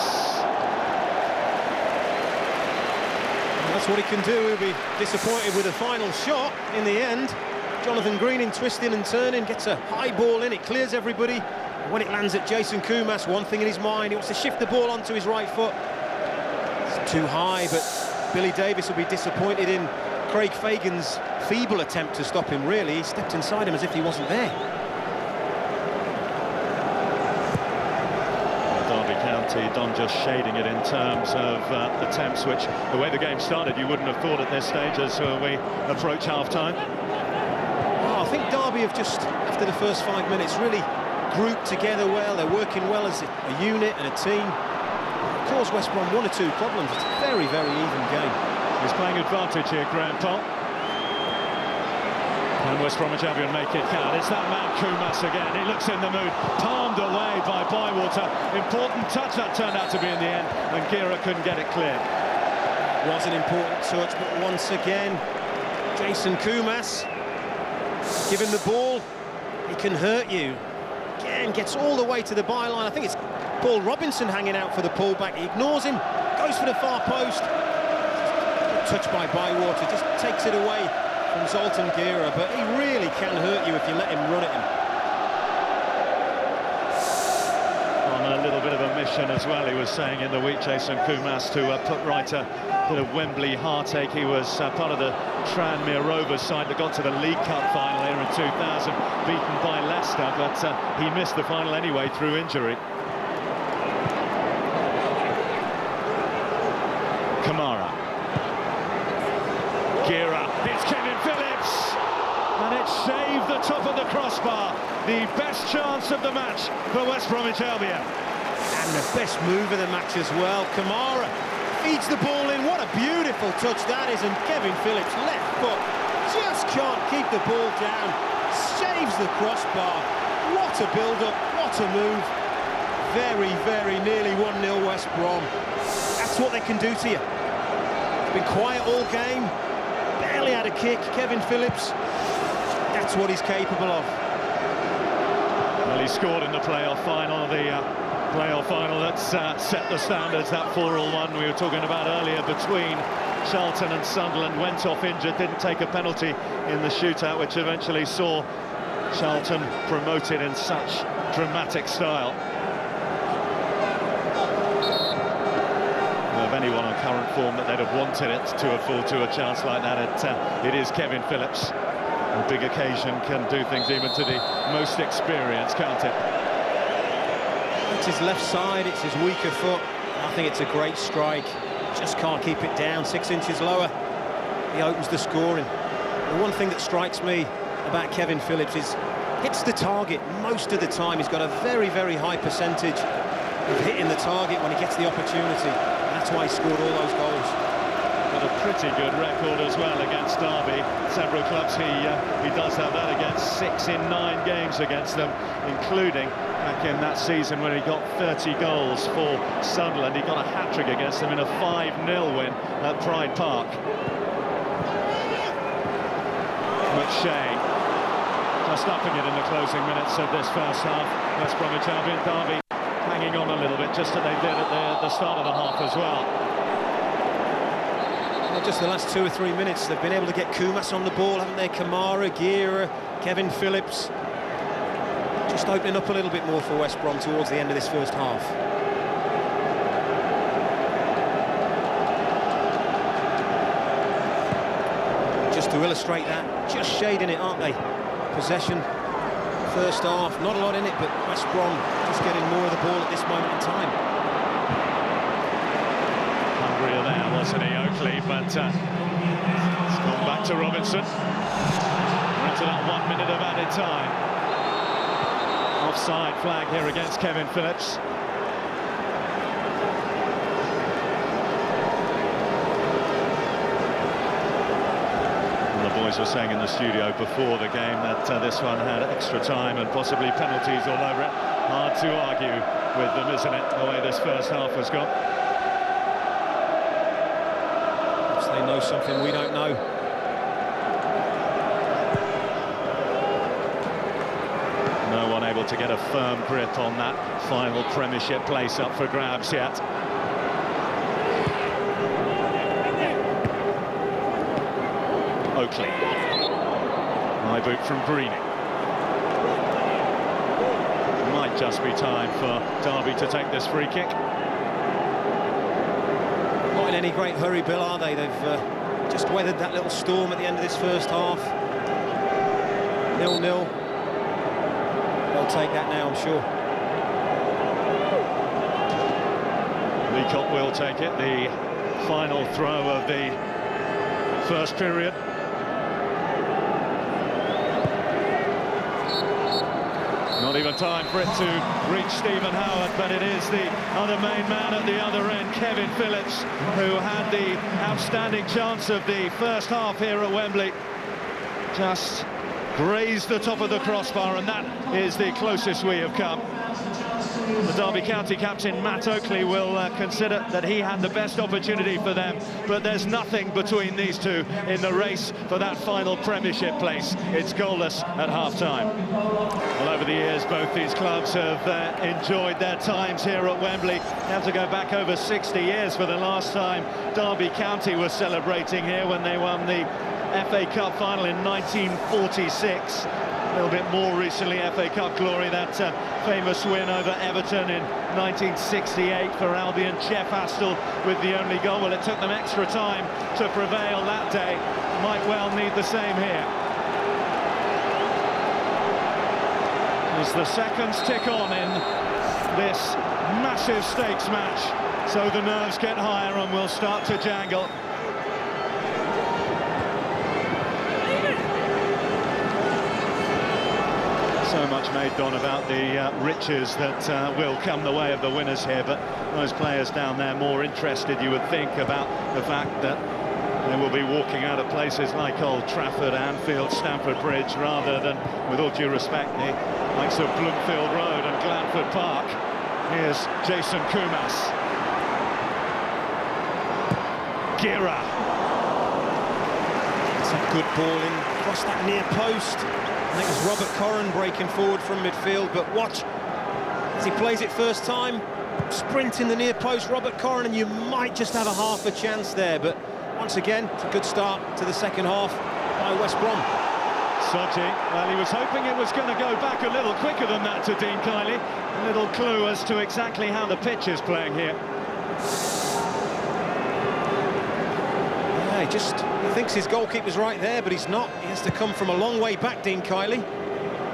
That's what he can do. He'll be disappointed with the final shot in the end. Jonathan Greening twisting and turning, gets a high ball in, it clears everybody. And when it lands at Jason Kumas, one thing in his mind, he wants to shift the ball onto his right foot. It's too high, but Billy Davies will be disappointed in Craig Fagan's feeble attempt to stop him, really. He stepped inside him as if he wasn't there. Derby County done just shading it in terms of attempts, which, the way the game started, you wouldn't have thought at this stage as we approach half-time. Oh, I think Derby have just, after the first 5 minutes, really grouped together well. They're working well as a unit and a team. Caused West Brom one or two problems. It's a very, very even game. He's playing advantage here, Graham Poll. And West Bromwich Albion make it count. It's that man Kumas again. He looks in the mood. Palmed away by Bywater. Important touch that turned out to be in the end, and Gira couldn't get it clear. It was an important touch, but once again, Jason Kumas, given the ball, he can hurt you. Again, gets all the way to the byline. I think it's Paul Robinson hanging out for the pullback. He ignores him, goes for the far post. Touch by Bywater, just takes it away from Zoltan Gira, but he really can hurt you if you let him run at him. Well, a little bit of a mission as well, he was saying in the week, Jason Koumas, to put right a bit of Wembley heartache. He was part of the Tranmere Rovers side that got to the League Cup final here in 2000, beaten by Leicester, but he missed the final anyway through injury. Kamara. Gira, it's Kevin Phillips, and it shaved the top of the crossbar. The best chance of the match for West Bromwich Albion. And the best move of the match as well. Kamara feeds the ball in. What a beautiful touch that is. And Kevin Phillips, left foot, just can't keep the ball down. Shaves the crossbar. What a build-up, what a move. Very, very nearly 1-0 West Brom. That's what they can do to you. Been quiet all game. Barely had a kick. Kevin Phillips, that's what he's capable of. Well, he scored in the playoff final, playoff final that's set the standards, that 4-1 we were talking about earlier between Charlton and Sunderland. Went off injured, didn't take a penalty in the shootout, which eventually saw Charlton promoted in such dramatic style. Of anyone on current form that they'd have wanted it to have fall to a chance like that, it is Kevin Phillips. A big occasion can do things even to the most experienced, can't it? It's his left side, it's his weaker foot. I think it's a great strike. Just can't keep it down. 6 inches lower, he opens the scoring. The one thing that strikes me about Kevin Phillips is hits the target most of the time. He's got a very, very high percentage of hitting the target when he gets the opportunity. That's why he scored all those goals. Got a pretty good record as well against Derby. Several clubs he does have that against. 6 in 9 games against them, including back in that season when he got 30 goals for Sunderland. He got a hat-trick against them in a 5-0 win at Pride Park. McShay just upping it in the closing minutes of this first half. West Bromwich Albion, Derby hanging on a little bit, just as they did at the start of the half as well. Well, just the last 2 or 3 minutes, they've been able to get Koumas on the ball, haven't they? Kamara, Gira, Kevin Phillips. Just opening up a little bit more for West Brom towards the end of this first half. Just to illustrate that, just shading it, aren't they? Possession. First half, not a lot in it, but West Brom just getting more of the ball at this moment in time. Hungrier there, wasn't he, Oakley? But it's gone back to Robinson. We're into that 1 minute of added time. Offside flag here against Kevin Phillips. Boys were saying in the studio before the game that this one had extra time and possibly penalties all over it. Hard to argue with them, isn't it, the way this first half has gone? Perhaps they know something we don't know. No one able to get a firm grip on that final Premiership place up for grabs yet. Oakley. High boot from Greening. Might just be time for Derby to take this free kick. Not in any great hurry, Bill, are they? They've just weathered that little storm at the end of this first half. 0-0. They'll take that now, I'm sure. Leacock will take it. The final throw of the first period. Not even time for it to reach Stephen Howard, but it is the other main man at the other end, Kevin Phillips, who had the outstanding chance of the first half here at Wembley. Just grazed the top of the crossbar, and that is the closest we have come. The Derby County captain, Matt Oakley, will consider that he had the best opportunity for them, but there's nothing between these two in the race for that final Premiership place. It's goalless at half-time. Well, over the years, both these clubs have enjoyed their times here at Wembley. You have to go back over 60 years for the last time Derby County was celebrating here when they won the FA Cup final in 1946. A little bit more recently, FA Cup glory, that famous win over Everton in 1968 for Albion. Jeff Astle with the only goal. Well, it took them extra time to prevail that day. Might well need the same here. As the seconds tick on in this massive stakes match, so the nerves get higher and will start to jangle. So much made, Don, about the riches that will come the way of the winners here, but those players down there more interested, you would think, about the fact that they will be walking out of places like Old Trafford, Anfield, Stamford Bridge, rather than, with all due respect, the likes of Bloomfield Road and Glanford Park. Here's Jason Koumas. Gira. It's a good ball in across that near post. I think it's Robert Corran breaking forward from midfield, but watch as he plays it first time, sprinting the near post, Robert Corran, and you might just have a half a chance there. But once again, it's a good start to the second half by West Brom. Sodji, well, he was hoping it was going to go back a little quicker than that to Dean Kiely. A little clue as to exactly how the pitch is playing here. Yeah, he thinks his goalkeeper's right there, but he's not. He has to come from a long way back, Dean Kiely.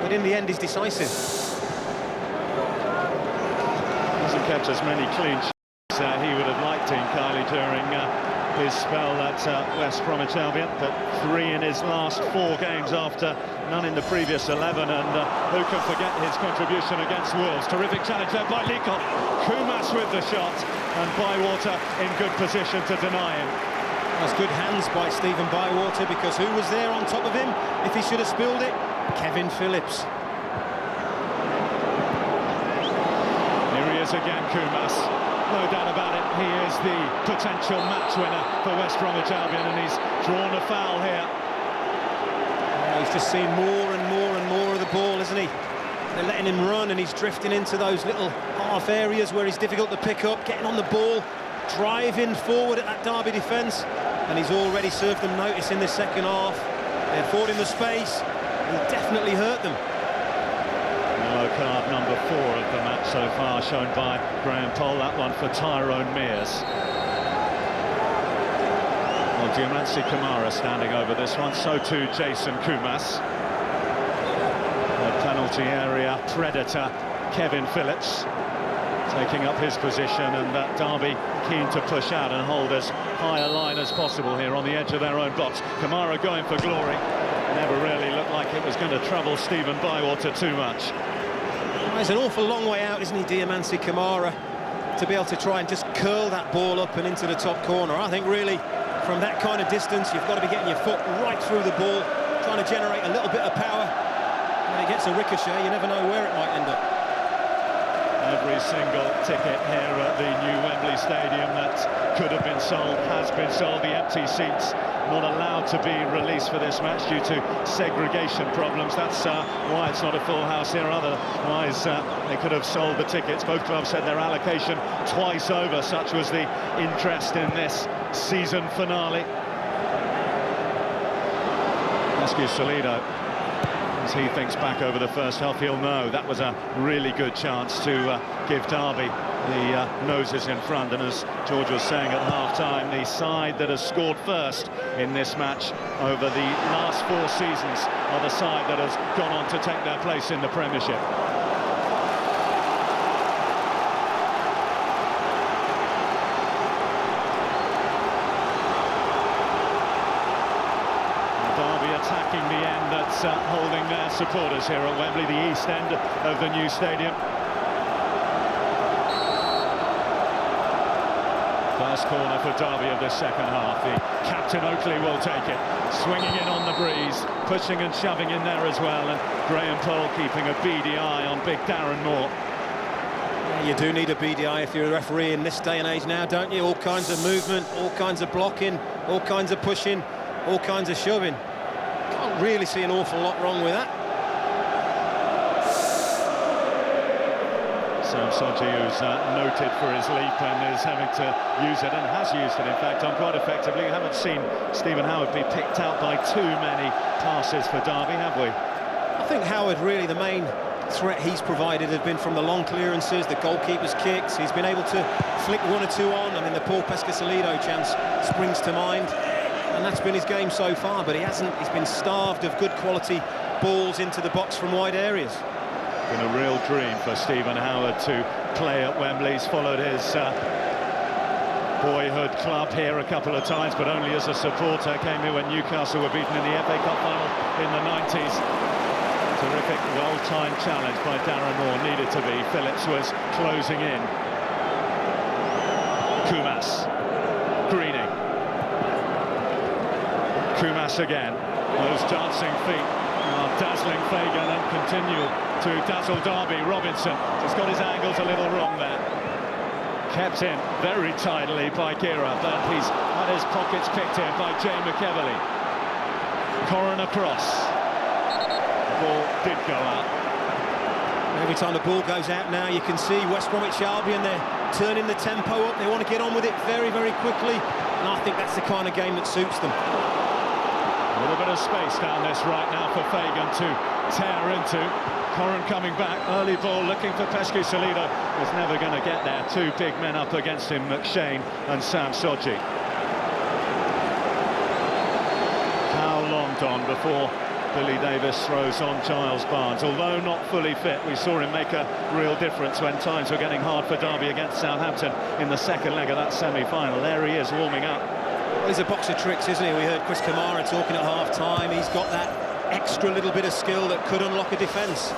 But in the end, he's decisive. Hasn't kept as many clean sheets he would have liked, Dean Kiely, during his spell at West Bromwich Albion, but 3 in his last 4 games after none in the previous 11, and who can forget his contribution against Wolves. Terrific challenge there by Leacock. Koumas with the shot, and Bywater in good position to deny him. That's good hands by Stephen Bywater, because who was there on top of him if he should have spilled it? Kevin Phillips. Here he is again, Koumas. No doubt about it, he is the potential match winner for West Bromwich Albion, and he's drawn a foul here. Yeah, he's just seeing more and more and more of the ball, isn't he? They're letting him run, and he's drifting into those little half areas where he's difficult to pick up, getting on the ball, driving forward at that Derby defence, and he's already served them notice in the second half. They're affording the space, he'll definitely hurt them. Yellow card number 4 of the match so far, shown by Graham Poll, that one for Tyrone Mears. Well, Diamansi Kamara standing over this one, so too Jason Koumas. The penalty area predator, Kevin Phillips, taking up his position, and Derby keen to push out and hold as high a line as possible here on the edge of their own box. Kamara going for glory. Never really looked like it was going to trouble Stephen Bywater too much. Well, he's an awful long way out, isn't he, Diamansi Kamara, to be able to try and just curl that ball up and into the top corner. I think really from that kind of distance you've got to be getting your foot right through the ball, trying to generate a little bit of power. When it gets a ricochet, you never know where it might end up. Every single ticket here at the new Wembley Stadium that could have been sold has been sold. The empty seats not allowed to be released for this match due to segregation problems. That's why it's not a full house here. Otherwise, they could have sold the tickets. Both clubs had their allocation twice over. Such was the interest in this season finale. Rescue Solido. As he thinks back over the first half, he'll know that was a really good chance to give Derby the noses in front. And as George was saying at half-time, the side that has scored first in this match over the last 4 seasons are the side that has gone on to take their place in the Premiership. Attacking the end that's holding their supporters here at Wembley, the east end of the new stadium. First corner for Derby of the second half. The captain Oakley will take it, swinging in on the breeze, pushing and shoving in there as well, and Graham Poll keeping a beady eye on big Darren Moore. You do need a beady eye if you're a referee in this day and age now, don't you? All kinds of movement, all kinds of blocking, all kinds of pushing, all kinds of shoving. Can't really see an awful lot wrong with that. Sam Sodji, who's noted for his leap and is having to use it, and has used it, in fact, on quite effectively. We haven't seen Stephen Howard be picked out by too many passes for Derby, have we? I think Howard, really, the main threat he's provided have been from the long clearances, the goalkeeper's kicks. He's been able to flick one or two on. I mean, the Paul Pescasolido chance springs to mind, and that's been his game so far, but he's been starved of good quality balls into the box from wide areas. Been a real dream for Stephen Howard to play at Wembley. He's followed his boyhood club here a couple of times, but only as a supporter. Came here when Newcastle were beaten in the FA Cup final in the 90s. Terrific, well-timed challenge by Darren Moore, needed to be. Phillips was closing in. Koumas, Greening. Koumas again. Those dancing feet are dazzling Fagan and continue to dazzle Derby. Robinson just got his angles a little wrong there. Kept in very tidily by Gira, but he's had his pockets picked in by Jay McEverly. Corrin across. The ball did go out. Every time the ball goes out now, you can see West Bromwich Albion, they're turning the tempo up. They want to get on with it very, very quickly, and I think that's the kind of game that suits them. A little bit of space down this right now for Fagan to tear into. Corrin coming back, early ball looking for Pescasolido. Was never going to get there. Two big men up against him, McShane and Sam Sodji. How long, Don, before Billy Davies throws on Giles Barnes? Although not fully fit, we saw him make a real difference when times were getting hard for Derby against Southampton in the second leg of that semi-final. There he is, warming up. Well, he's a box of tricks, isn't he? We heard Chris Kamara talking at half-time. He's got that extra little bit of skill that could unlock a defence.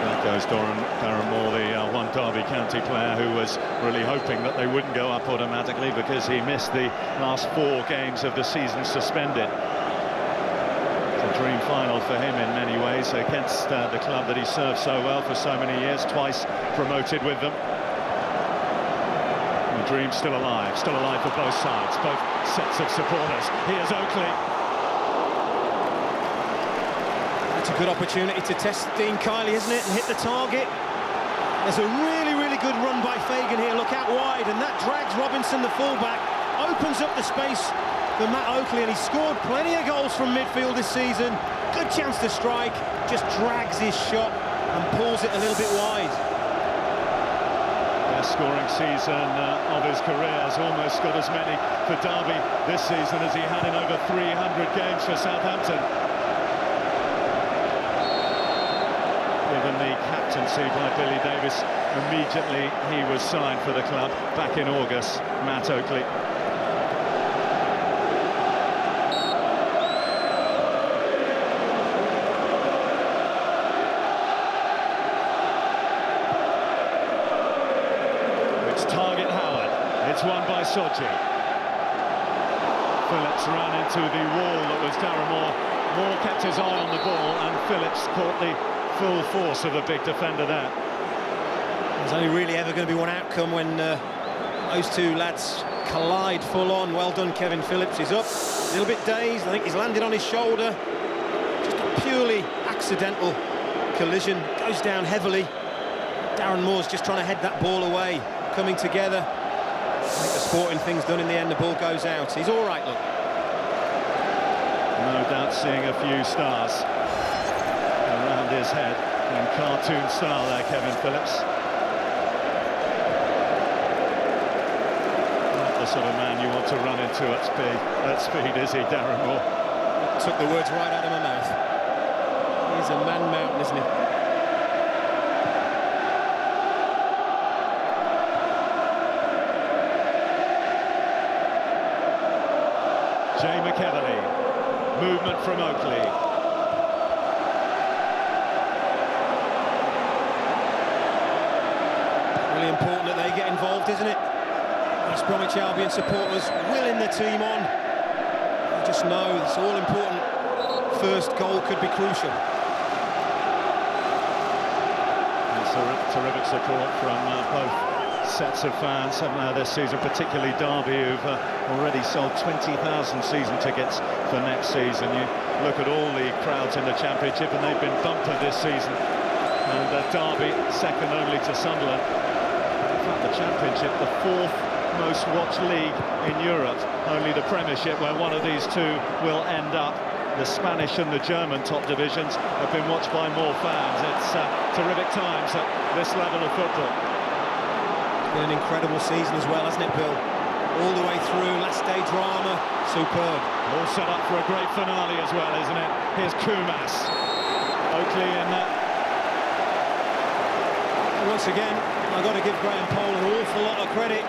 There goes Darren Moore, the one Derby County player who was really hoping that they wouldn't go up automatically because he missed the last 4 games of the season suspended. It's a dream final for him in many ways against the club that he served so well for so many years, twice promoted with them. The dream's still alive for both sides, both sets of supporters. Here's Oakley. It's a good opportunity to test Dean Kiely, isn't it, and hit the target. There's a really, really good run by Fagan here. Look out wide, and that drags Robinson, the fullback, opens up the space for Matt Oakley, and he's scored plenty of goals from midfield this season. Good chance to strike, just drags his shot and pulls it a little bit wide. Best scoring season of his career, has almost got as many for Derby this season as he had in over 300 games for Southampton. Given the captaincy by Billy Davies, immediately he was signed for the club back in August, Matt Oakley. It's target Howard, it's won by Sodji. Phillips ran into the wall that was Darren Moore. Moore kept his eye on the ball and Phillips caught the full force of the big defender there. There's only really ever going to be one outcome when those two lads collide full on. Well done, Kevin Phillips. He's up, a little bit dazed. I think he's landed on his shoulder. Just a purely accidental collision. Goes down heavily. Darren Moore's just trying to head that ball away. Coming together. I think the sporting thing's done in the end. The ball goes out. He's all right, look. No doubt seeing a few stars around his head in cartoon style there, Kevin Phillips. Not the sort of man you want to run into at speed, is he, Darren Moore? Took the words right out of my mouth. He's a man mountain, isn't he? Jay McEverly, movement from Oakley. Really important that they get involved, isn't it? West Bromwich Albion supporters willing the team on. You just know it's all important. First goal could be crucial. It's a terrific support from both sets of fans this season, particularly Derby, who've already sold 20,000 season tickets for next season. You look at all the crowds in the Championship and they've been bumper this season, and Derby second only to Sunderland. In fact, the Championship, the 4th most watched league in Europe. Only the Premiership, where one of these two will end up. The Spanish and the German top divisions have been watched by more fans. It's terrific times at this level of football. It's been an incredible season as well, hasn't it, Bill? All the way through, last day drama, superb. All set up for a great finale as well, isn't it? Here's Koumas. Oakley in that. Once again, I've got to give Graham Poll an awful lot of credit.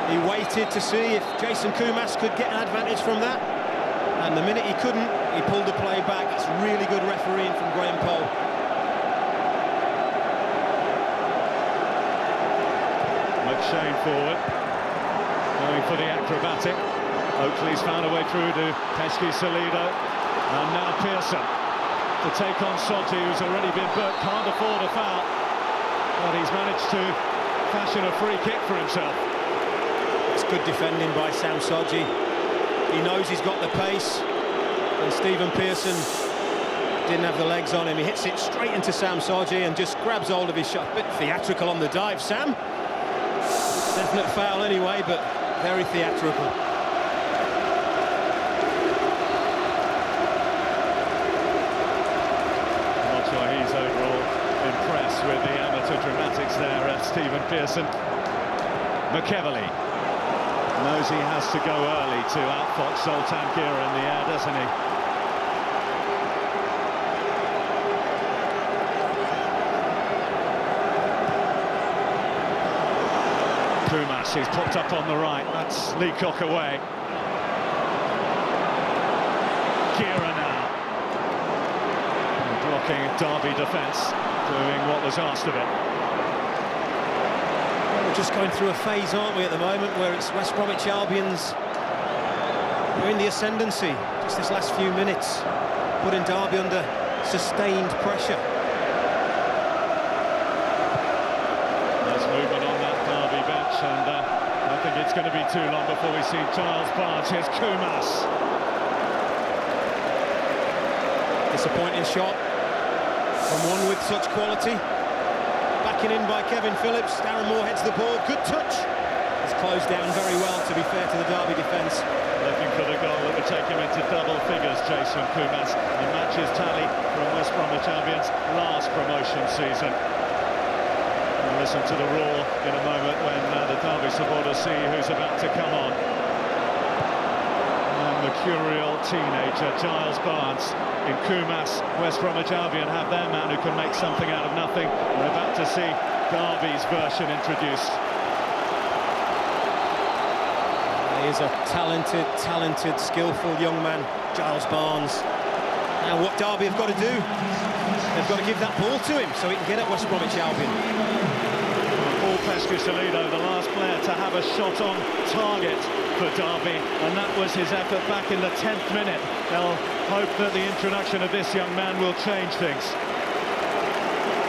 He waited to see if Jason Koumas could get an advantage from that. And the minute he couldn't, he pulled the play back. That's really good refereeing from Graham Poll. McShane forward, going for the acrobatic. Oakley's found a way through to Pesky Salido. And now Pearson to take on Sodji, who's already been booked, can't afford a foul. But he's managed to fashion a free kick for himself. It's good defending by Sam Sodji. He knows he's got the pace, and Stephen Pearson didn't have the legs on him. He hits it straight into Sam Sodji and just grabs hold of his shot. A bit theatrical on the dive, Sam. Definite foul anyway, but very theatrical. Not sure he's overall impressed with the amateur dramatics there, Stephen Pearson. McEverley knows he has to go early to outfox Zoltan Gera in the air, doesn't he? Koumas, he's popped up on the right. That's Leacock away. Gera now. Blocking Derby defence, doing what was asked of it. We're just going through a phase, aren't we, at the moment, where it's West Bromwich Albion's who are in the ascendancy. Just this last few minutes, putting Derby under sustained pressure. There's movement on that Derby bench, and I think it's going to be too long before we see Giles Barnes. Here's Koumas. Disappointing shot from one with such quality. Backing in by Kevin Phillips. Darren Moore heads the ball. Good touch. It's closed down very well, to be fair to the Derby defence. Looking for the goal that would take him into double figures, Jason Koumas, and matches tally from West Bromwich Albion's last promotion season. We'll listen to the roar in a moment when the Derby supporters see who's about to come on. And mercurial teenager Giles Barnes. In Koumas, West Bromwich Albion have their man who can make something out of nothing. We're about to see Derby's version introduced. He is a talented, skillful young man, Giles Barnes. Now what Derby have got to do, they've got to give that ball to him so he can get at West Bromwich Albion. Paul Pesky Salido, the last player to have a shot on target for Derby, and that was his effort back in the 10th minute. They'll hope that the introduction of this young man will change things.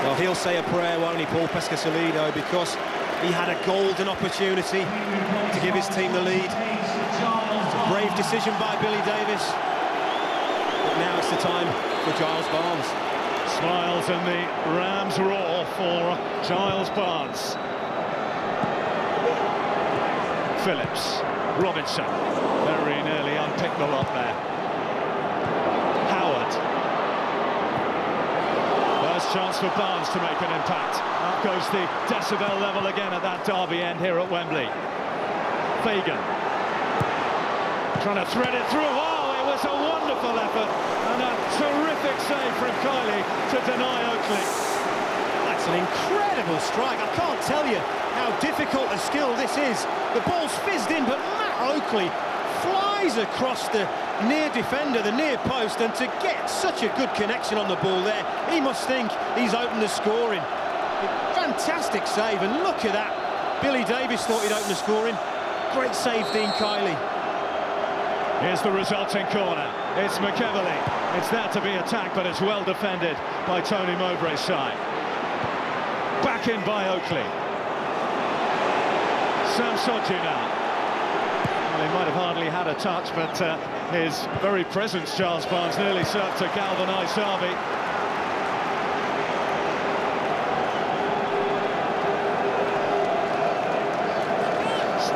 Well, he'll say a prayer, won't he, Paul Pesky Salido, because he had a golden opportunity to give his team the lead. It's a brave decision by Billy Davies, but now it's the time for Giles Barnes. Smiles and the Rams roar for Giles Barnes. Phillips, Robinson, very nearly unpicked the lot there. Howard. First chance for Barnes to make an impact. Up goes the decibel level again at that Derby end here at Wembley. Fagan. Trying to thread it through. Oh, it was a wonderful effort and a terrific save from Kiley to deny Oakley. That's an incredible strike. I can't tell you how difficult a skill this is. The ball's fizzed in, but Matt Oakley flies across the near defender, the near post, and to get such a good connection on the ball there, he must think he's opened the scoring. Fantastic save, and look at that. Billy Davies thought he'd open the scoring. Great save, Dean Kiley. Here's the resulting corner. It's McEverley. It's there to be attacked, but it's well defended by Tony Mowbray's side. Back in by Oakley. Sam Sodji now. Well, he might have hardly had a touch, but his very presence, Giles Barnes, nearly served to galvanise Derby.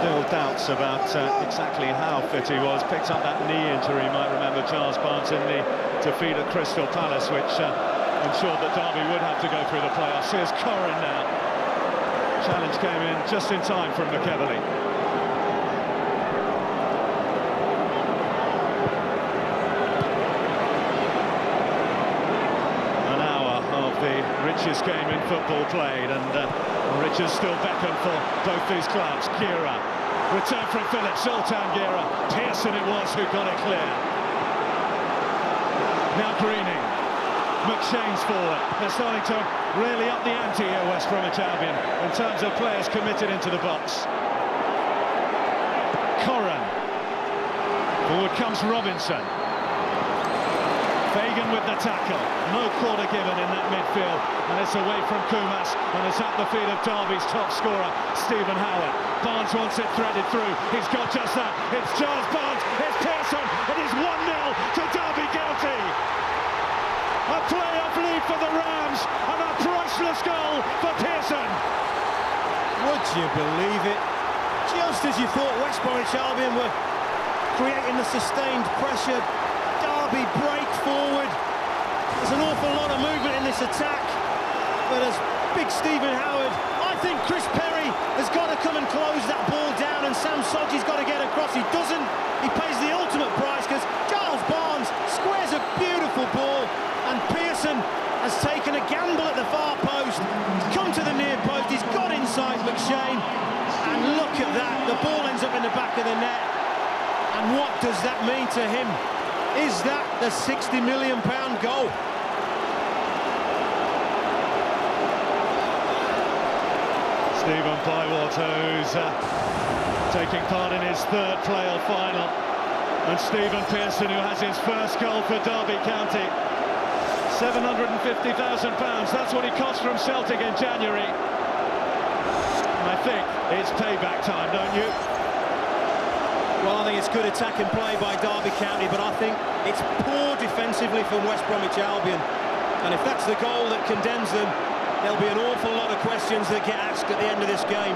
Still doubts about exactly how fit he was. Picked up that knee injury, you might remember, Giles Barnes, in the defeat at Crystal Palace, which ensured that Derby would have to go through the playoffs. Here's Corrin now. Challenge came in just in time from McEverley. An hour of the richest game in football played, and Richards still beckon for both these clubs. Gira, return from Phillips, Sultan Gira. Pearson it was who got it clear. Now Greening. McShane's forward. They're starting to really up the ante here, West Bromwich Albion, in terms of players committed into the box. Corrin. Forward comes Robinson. Fagan with the tackle. No quarter given in that midfield, and it's away from Kumas, and it's at the feet of Derby's top scorer, Stephen Howard. Barnes wants it threaded through. He's got just that. It's Giles Barnes. It's Pearson. It is 1-0 to Derby County. A playoff lead for the Rams, and a priceless goal for Pearson. Would you believe it? Just as you thought West Bromwich Albion were creating the sustained pressure, Derby break forward. There's an awful lot of movement in this attack, but as big Stephen Howard, I think Chris Perry has got to come and close that ball down, and Sam Sodji's got to get across. He doesn't. He pays the ultimate price, because Giles Barnes squares a beautiful ball, and Pearson has taken a gamble at the far post. He's come to the near post. He's got inside McShane, and look at that. The ball ends up in the back of the net. And what does that mean to him? Is that the £60 million goal? Stephen Bywater, who's taking part in his third playoff final, and Stephen Pearson, who has his first goal for Derby County. £750,000, that's what he cost from Celtic in January. I think it's payback time, don't you? Well, I think it's good attack and play by Derby County, but I think it's poor defensively from West Bromwich Albion. And if that's the goal that condemns them, there'll be an awful lot of questions that get asked at the end of this game.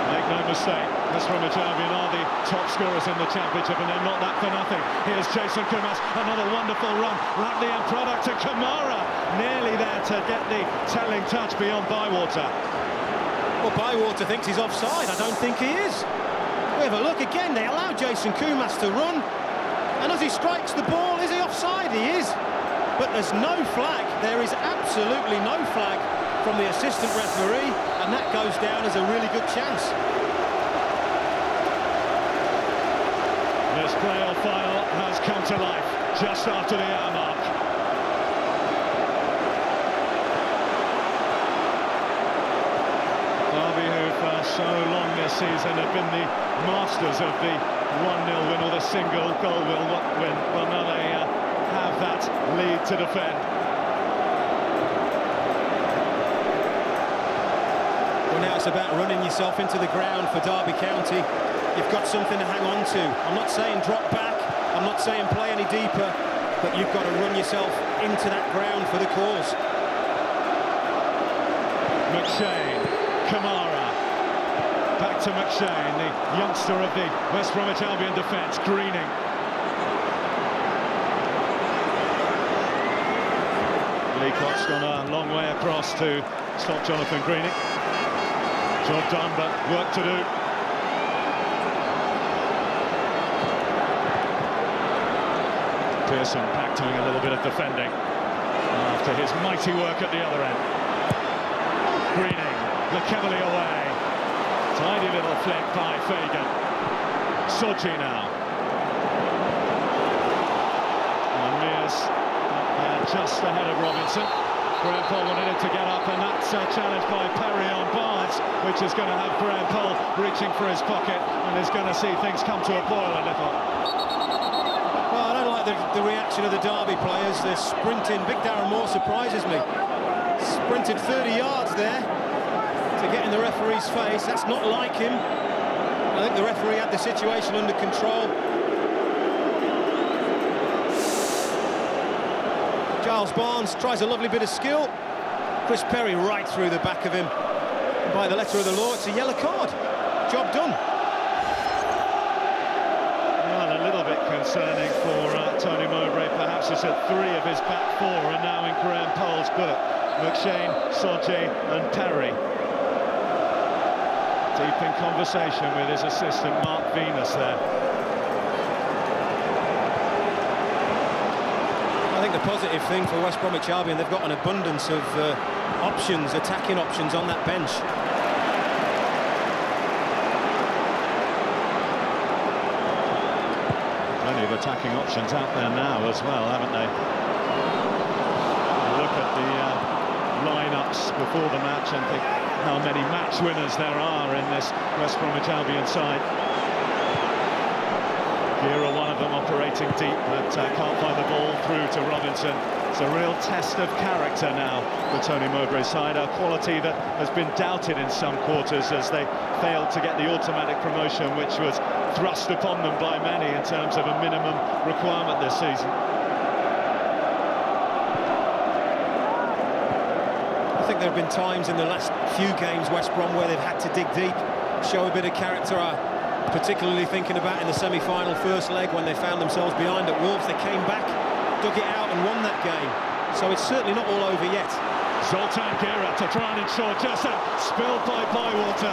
Make no mistake, West Bromwich Albion are the top scorers in the Championship, and they're not that for nothing. Here's Jason Kumas, another wonderful run. Like the end product to Kamara, nearly there to get the telling touch beyond Bywater. Well, Bywater thinks he's offside. I don't think he is. We have a look again. They allow Jason Kumas to run, and as he strikes the ball, is he offside? He is. But there's no flag. There is absolutely no flag from the assistant referee, and that goes down as a really good chance. This playoff final has come to life just after the hour mark. Derby, who for so long this season have been the masters of the 1-0 win or the single goal win. Well, now they have that lead to defend. Well, now it's about running yourself into the ground for Derby County. You've got something to hang on to. I'm not saying drop back, I'm not saying play any deeper, but you've got to run yourself into that ground for the cause. McShane, Kamara, back to McShane, the youngster of the West Bromwich Albion defence. Greening. Leacock's gone a long way across to stop Jonathan Greening. Job done, but work to do. Pearson back doing a little bit of defending after his mighty work at the other end. Greening, McEverley away. Tidy little flick by Fagan. Sodji now. And Mears just ahead of Robinson. Graham Poll wanted him to get up, and that's a challenge by Perry on Barnes, which is going to have Graham Poll reaching for his pocket, and is going to see things come to a boil a little. Well, I don't like the reaction of the Derby players. They're sprinting. Big Darren Moore surprises me. Sprinted 30 yards there to get in the referee's face. That's not like him. I think the referee had the situation under control. Giles Barnes tries a lovely bit of skill. Chris Perry right through the back of him. By the letter of the law, it's a yellow card. Job done. Well, a little bit concerning for Tony Mowbray. Perhaps it's at 3 of his back 4, and now in Graham Poll's book. McShane, Sodje and Parry. Deep in conversation with his assistant Mark Venus there. I think the positive thing for West Bromwich Albion, they've got an abundance of options, attacking options on that bench. Plenty of attacking options out there now as well, haven't they? Look at the lineups before the match and think how many match winners there are in this West Bromwich Albion side. Gira, one of them, operating deep, but can't find the ball through to Robinson. It's a real test of character now for Tony Mowbray's side, a quality that has been doubted in some quarters as they failed to get the automatic promotion, which was thrust upon them by many in terms of a minimum requirement this season. I think there have been times in the last few games, West Brom, where they've had to dig deep, show a bit of character. Particularly thinking about in the semi-final first leg when they found themselves behind at Wolves. They came back, dug it out and won that game. So it's certainly not all over yet. Zoltan Gira to try and ensure just that, spilled by Bywater.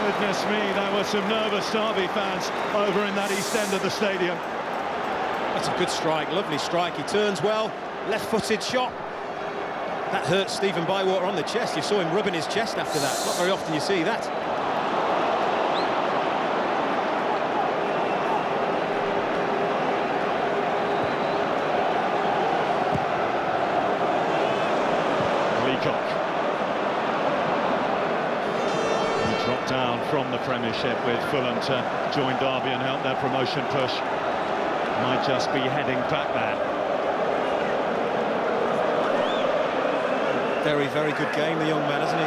Goodness me, there were some nervous Derby fans over in that east end of the stadium. That's a good strike, lovely strike. He turns well, left-footed shot. That hurt Stephen Bywater on the chest. You saw him rubbing his chest after that. Not very often you see that. Dropped down from the Premiership with Fulham to join Derby and help their promotion push. Might just be heading back there. Very, very good game, the young man, hasn't he?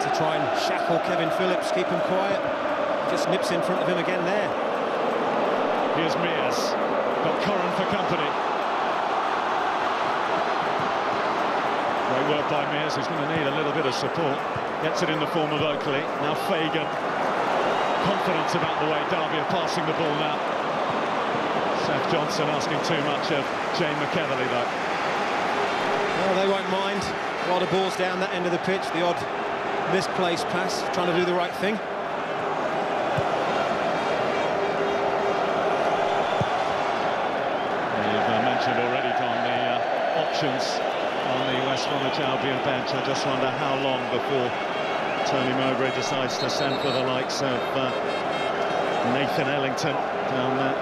To try and shackle Kevin Phillips, keep him quiet. Just nips in front of him again there. Here's Mears. Got Corran for company. Great work by Mears, who's going to need a little bit of support. Gets it in the form of Oakley. Now Fagan. Confidence about the way Derby are passing the ball now. Seth Johnson asking too much of Jane McEverly, though. Well, they won't mind. A lot of balls down that end of the pitch. The odd misplaced pass, trying to do the right thing. You've mentioned already, Don, the options on the West Bromwich Albion bench. I just wonder how long before Tony Mowbray decides to send for the likes of Nathan Ellington down there.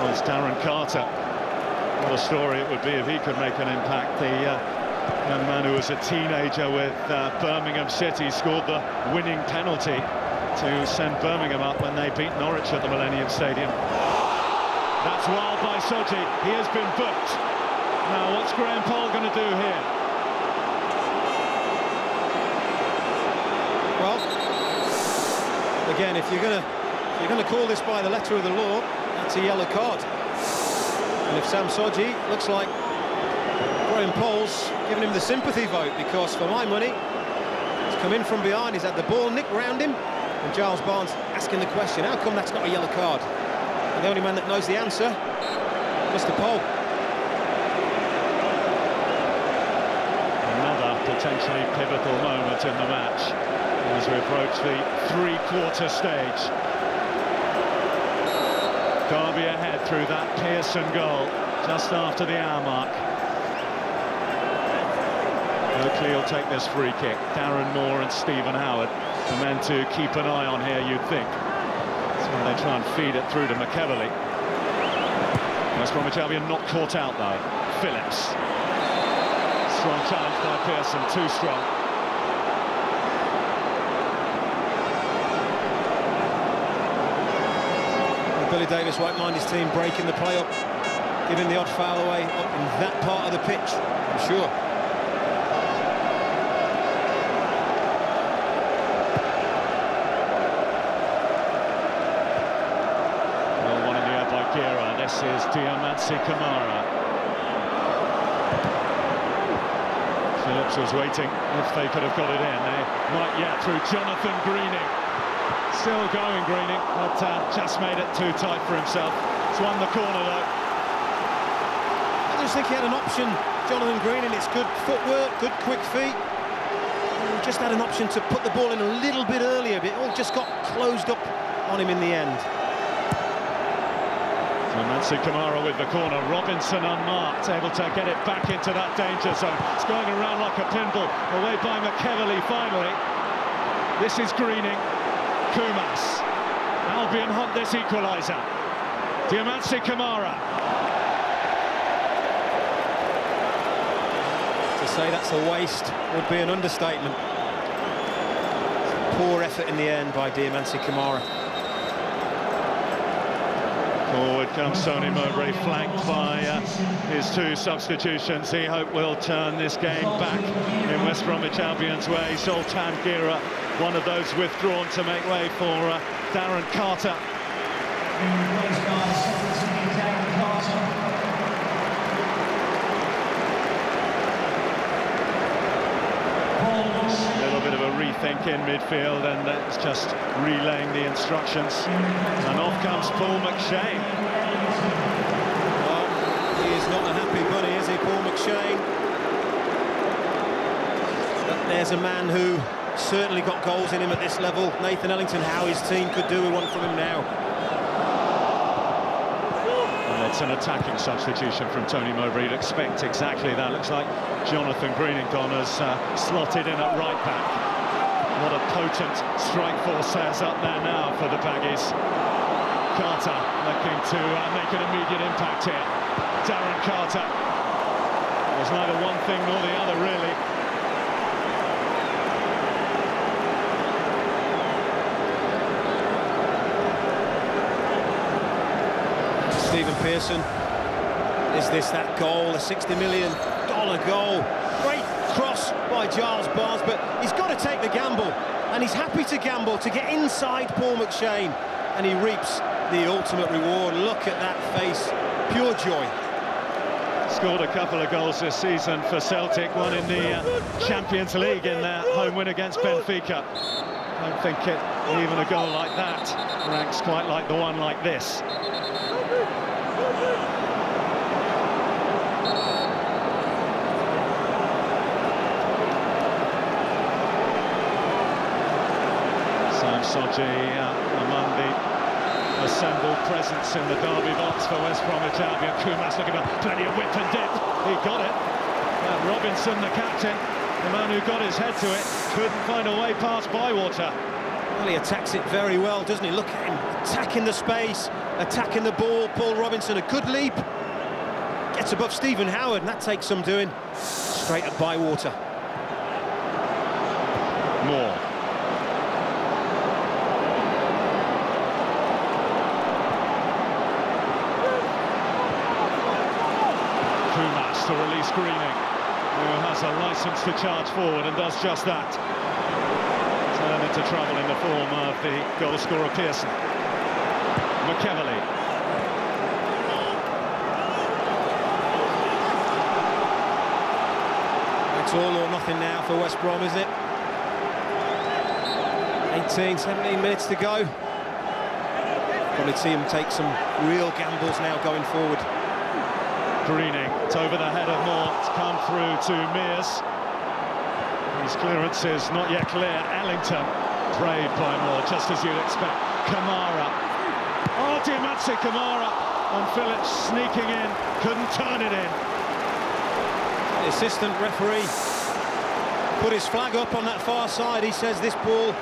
Well, it's Darren Carter. What a story it would be if he could make an impact. The young man who was a teenager with Birmingham City scored the winning penalty to send Birmingham up when they beat Norwich at the Millennium Stadium. That's wild by Sodje. He has been booked. Now, what's Graham Poll going to do here? Well, again, if you're going to call this by the letter of the law, that's a yellow card. And if Sam Sodje looks like Graham Poll's giving him the sympathy vote, because for my money, he's come in from behind, he's had the ball nicked round him, and Giles Barnes asking the question, how come that's not a yellow card? And the only man that knows the answer, Mr. Poll. Another potentially pivotal moment in the match as we approach the three-quarter stage. Derby ahead through that Pearson goal just after the hour mark. Oakley will take this free kick. Darren Moore and Stephen Howard, the men to keep an eye on here, you'd think. That's when they try and feed it through to McEverly. West Bromwich Albion not caught out though. Phillips. Strong challenge by Pearson, too strong. Billy Davis won't mind his team breaking the play up, giving the odd foul away up in that part of the pitch, I'm sure. Well, one in the air by Gira. This is Diamansi Kamara. Phillips Phillips was waiting if they could have got it in. They might yet through Jonathan Greening. Still going, Greening, but just made it too tight for himself. He's won the corner, though. I just think he had an option, Jonathan Greening. It's good footwork, good quick feet. He just had an option to put the ball in a little bit earlier, but it all just got closed up on him in the end. So Nancy Kamara with the corner. Robinson unmarked, able to get it back into that danger zone. It's going around like a pinball, away by McKeverley finally. This is Greening. Kumas. Albion hunt this equaliser. Diamansi Kamara. To say that's a waste would be an understatement. Poor effort in the end by Diamansi Kamara. Forward comes Tony Mowbray, flanked by his two substitutions. He hope will turn this game back in West Bromwich Albion's way. Zoltan Gera, one of those withdrawn to make way for Darren Carter. A little bit of a rethink in midfield, and it's just relaying the instructions. And off comes Paul McShane. Well, he is not a happy bunny, is he, Paul McShane? But there's a man who certainly got goals in him at this level. Nathan Ellington, how his team could do with one from him now. And it's an attacking substitution from Tony Mowbray. You'd expect exactly that. Looks like Jonathan Greening has slotted in at right back. What a potent strike force there's up there now for the Baggies. Carter looking to make an immediate impact here. Darren Carter. It was neither one thing nor the other, really. Stephen Pearson, is this that goal, a $60 million goal? Great cross by Giles Barnes, but he's got to take the gamble, and he's happy to gamble to get inside Paul McShane, and he reaps the ultimate reward. Look at that face, pure joy. Scored a couple of goals this season for Celtic, one in the Champions League in their home win against Benfica. Don't think even a goal like that ranks quite like the one like this. Sam Sodji among the assembled presence in the Derby box for West Bromwich Albion. Kumas looking for plenty of width and depth. He got it. Robinson, the captain, the man who got his head to it, couldn't find a way past Bywater. Well, he attacks it very well, doesn't he? Look at him, attacking the space, attacking the ball. Paul Robinson, a good leap. Gets above Stephen Howard, and that takes some doing. Straight at Bywater. Moore. Kumas to release Greening, who has a licence to charge forward and does just that. Turn into trouble in the form of the goal scorer Pearson. McKeverley. It's all or nothing now for West Brom, is it? 17 minutes to go. Probably see him take some real gambles now going forward. Greening, it's over the head of Moore, it's come through to Mears. His clearance is not yet clear. Ellington, prayed by Moore, just as you'd expect. Kamara. Oh, Diamansi Kamara. And Phillips sneaking in, couldn't turn it in. The assistant referee put his flag up on that far side. He says this ball...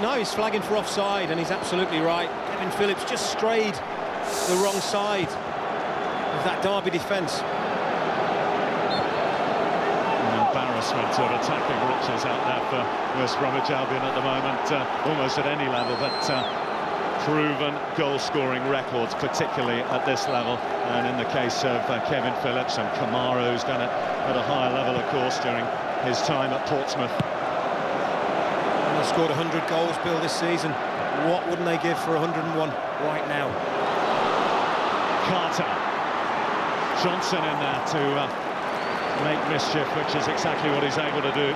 no, he's flagging for offside, and he's absolutely right. Kevin Phillips just strayed the wrong side of that Derby defence. Embarrassment of attacking riches out there for West Bromwich Albion at the moment, almost at any level, but proven goal-scoring records, particularly at this level. And in the case of Kevin Phillips and Kamara, who's done it at a higher level, of course, during his time at Portsmouth. And they've scored 100 goals, Bill, this season. What wouldn't they give for 101 right now? Carter. Johnson in there to make mischief, which is exactly what he's able to do.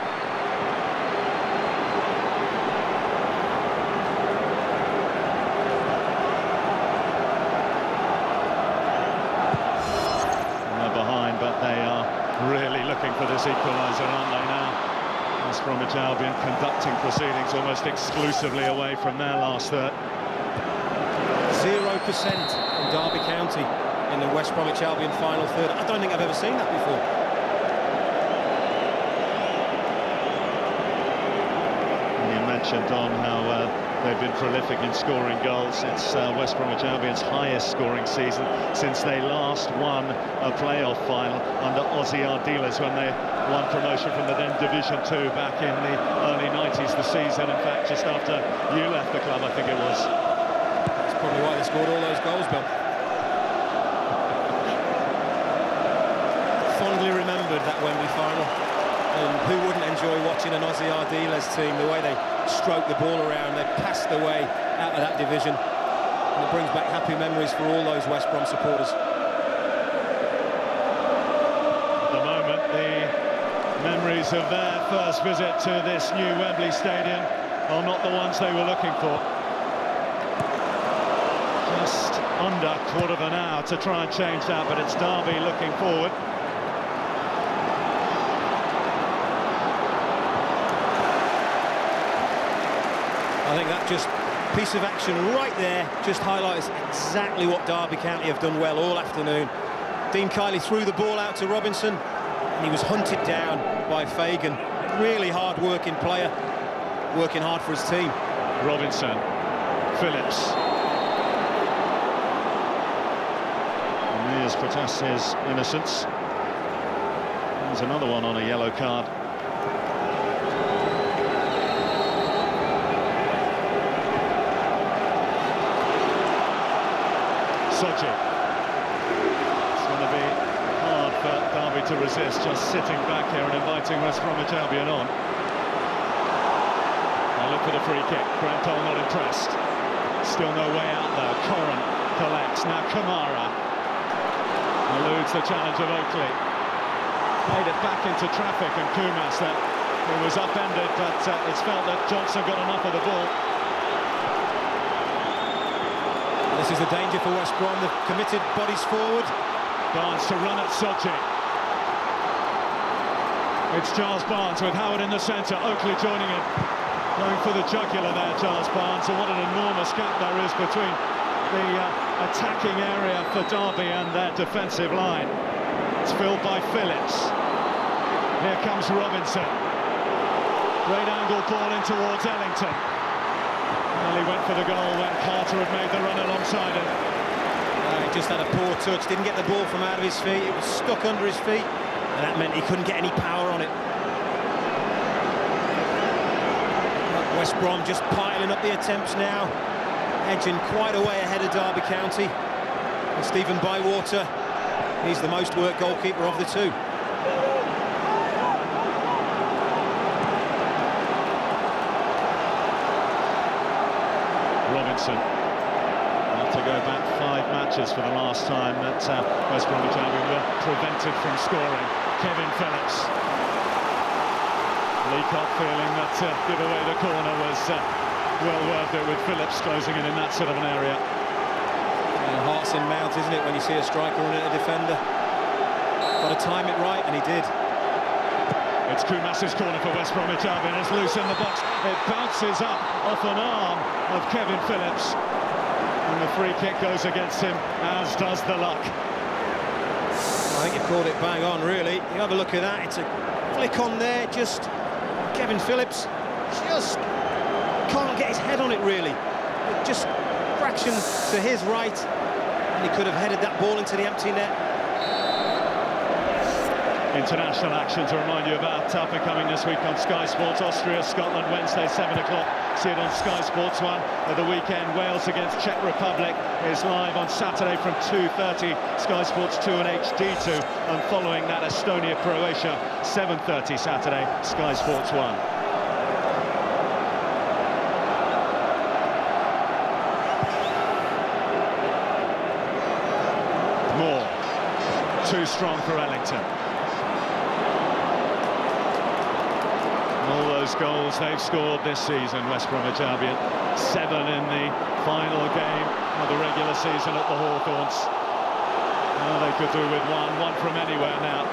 But they are really looking for this equaliser, aren't they now? West Bromwich Albion conducting proceedings almost exclusively away from their last third. 0% from Derby County in the West Bromwich Albion final third. I don't think I've ever seen that before. You mentioned, Don, how they've been prolific in scoring goals. It's West Bromwich Albion's highest scoring season since they last won a playoff final under Ossie Ardiles when they won promotion from the then Division 2 back in the early 90s, the season, in fact, just after you left the club, I think it was. That's probably why they scored all those goals, Bill. Fondly remembered that Wembley final. And who wouldn't enjoy watching an Ossie Ardiles team, the way they stroke the ball around, they passed their way out of that division. And it brings back happy memories for all those West Brom supporters. At the moment, the memories of their first visit to this new Wembley Stadium are not the ones they were looking for. Just under a quarter of an hour to try and change that, but it's Derby looking forward. I think that just piece of action right there just highlights exactly what Derby County have done well all afternoon. Dean Kiely threw the ball out to Robinson and he was hunted down by Fagan. Really hard-working player, working hard for his team. Robinson, Phillips. And Mears protests his innocence. There's another one on a yellow card. Sochi. It's going to be hard for Derby to resist, just sitting back here and inviting West Bromwich Albion on. They look for the free kick. Graham Cole not impressed. Still no way out though. Corran collects. Now Kamara eludes the challenge of Oakley. Played it back into traffic, and Kumas, that it was upended, but it's felt that Johnson got enough of the ball. This is the danger for West Brom. They've committed bodies forward. Barnes to run at Sochi. It's Giles Barnes with Howard in the centre. Oakley joining him. Going for the jugular there, Giles Barnes. And what an enormous gap there is between the attacking area for Derby and their defensive line. It's filled by Phillips. Here comes Robinson. Great angle ball in towards Ellington. Well, he went for the goal when Carter had made the run alongside him. He just had a poor touch, didn't get the ball from out of his feet. It was stuck under his feet, and that meant he couldn't get any power on it. West Brom just piling up the attempts now, edging quite a way ahead of Derby County. And Stephen Bywater, he's the most worked goalkeeper of the two. Robinson. Have to go back 5 matches for the last time that West Bromwich Albion were prevented from scoring. Kevin Phillips. Leacock feeling that give away the corner was well worth it, with Phillips closing in that sort of an area. Yeah, heart's in mouth, isn't it, when you see a striker run at a defender? Got to time it right, and he did. It's Kumas's corner for West Bromwich Albion. It's loose in the box. It bounces up off an arm of Kevin Phillips. And the free kick goes against him, as does the luck. I think you called it bang on, really. You have a look at that. It's a flick on there, just Kevin Phillips just can't get his head on it, really. Just fraction to his right, and he could have headed that ball into the empty net. International action to remind you about up and coming this week on Sky Sports. Austria, Scotland, Wednesday, 7 o'clock. See it on Sky Sports 1. At the weekend, Wales against Czech Republic is live on Saturday from 2:30. Sky Sports 2 and HD2. And following that, Estonia, Croatia, 7:30 Saturday, Sky Sports 1. Moore. Too strong for Ellington. numerous goals they've scored this season, West Bromwich Albion. 7 in the final game of the regular season at the Hawthorns. Well, they could do with one from anywhere now.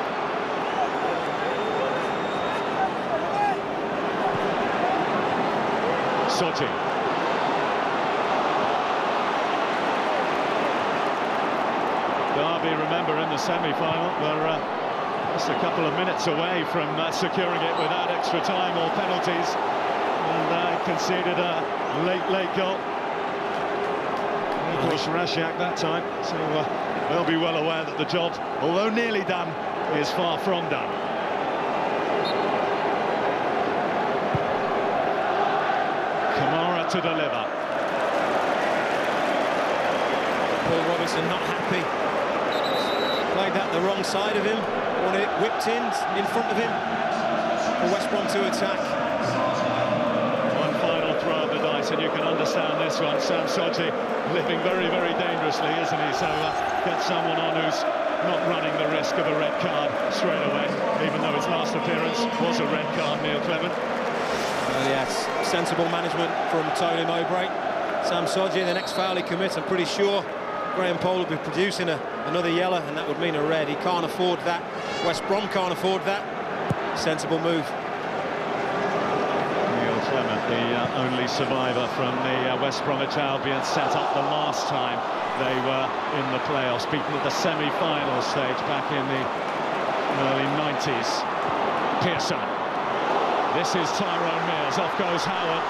Soji. Derby, remember, in the semi-final, were just a couple of minutes away from securing it without extra time or penalties, and conceded a late goal. Of course, Rasiak that time, so they'll be well aware that the job, although nearly done, is far from done. Kamara to deliver. Paul Robinson not happy. Played that the wrong side of him. Wanted it whipped in front of him for West Brom to attack. One final throw of the dice, and you can understand this one. Sam Soji living very, very dangerously, isn't he? So get someone on who's not running the risk of a red card straight away, even though his last appearance was a red card, Neil Clement. Yes, sensible management from Tony Mowbray. Sam Soji, the next foul he commits, I'm pretty sure Graham Poll will be producing another yellow, and that would mean a red. He can't afford that. West Brom can't afford that. Sensible move. Neil Clement, the only survivor from the West Bromwich Albion, set up the last time they were in the playoffs, beaten at the semi-final stage back in the early 90s. Pearson. This is Tyrone Mears. Off goes Howard.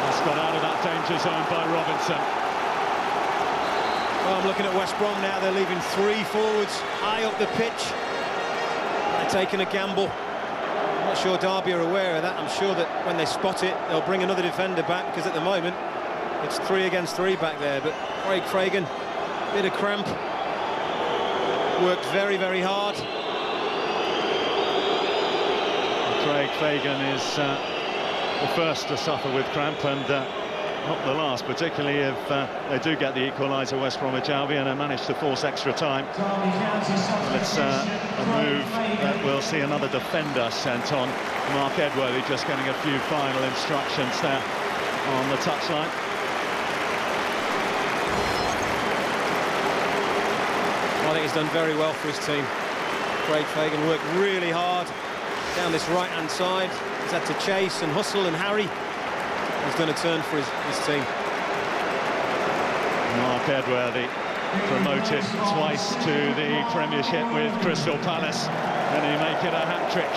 That's got out of that danger zone by Robinson. Well, I'm looking at West Brom now. They're leaving 3 forwards high up the pitch. They're taking a gamble. I'm not sure Derby are aware of that. I'm sure that when they spot it, they'll bring another defender back, because at the moment it's 3 against 3 back there. But Craig Fagan, bit of cramp, worked very, very hard. Craig Fagan is the first to suffer with cramp, and not the last, particularly if they do get the equaliser, West Bromwich Albion, and manage to force extra time. It's a move that will see another defender sent on. Mark Edworthy just getting a few final instructions there on the touchline. I think he's done very well for his team. Craig Fagan worked really hard down this right-hand side. He's had to chase and hustle and harry. He's done a turn for his team. Mark Edworthy, promoted twice to the Premiership with Crystal Palace, and he make it a hat-trick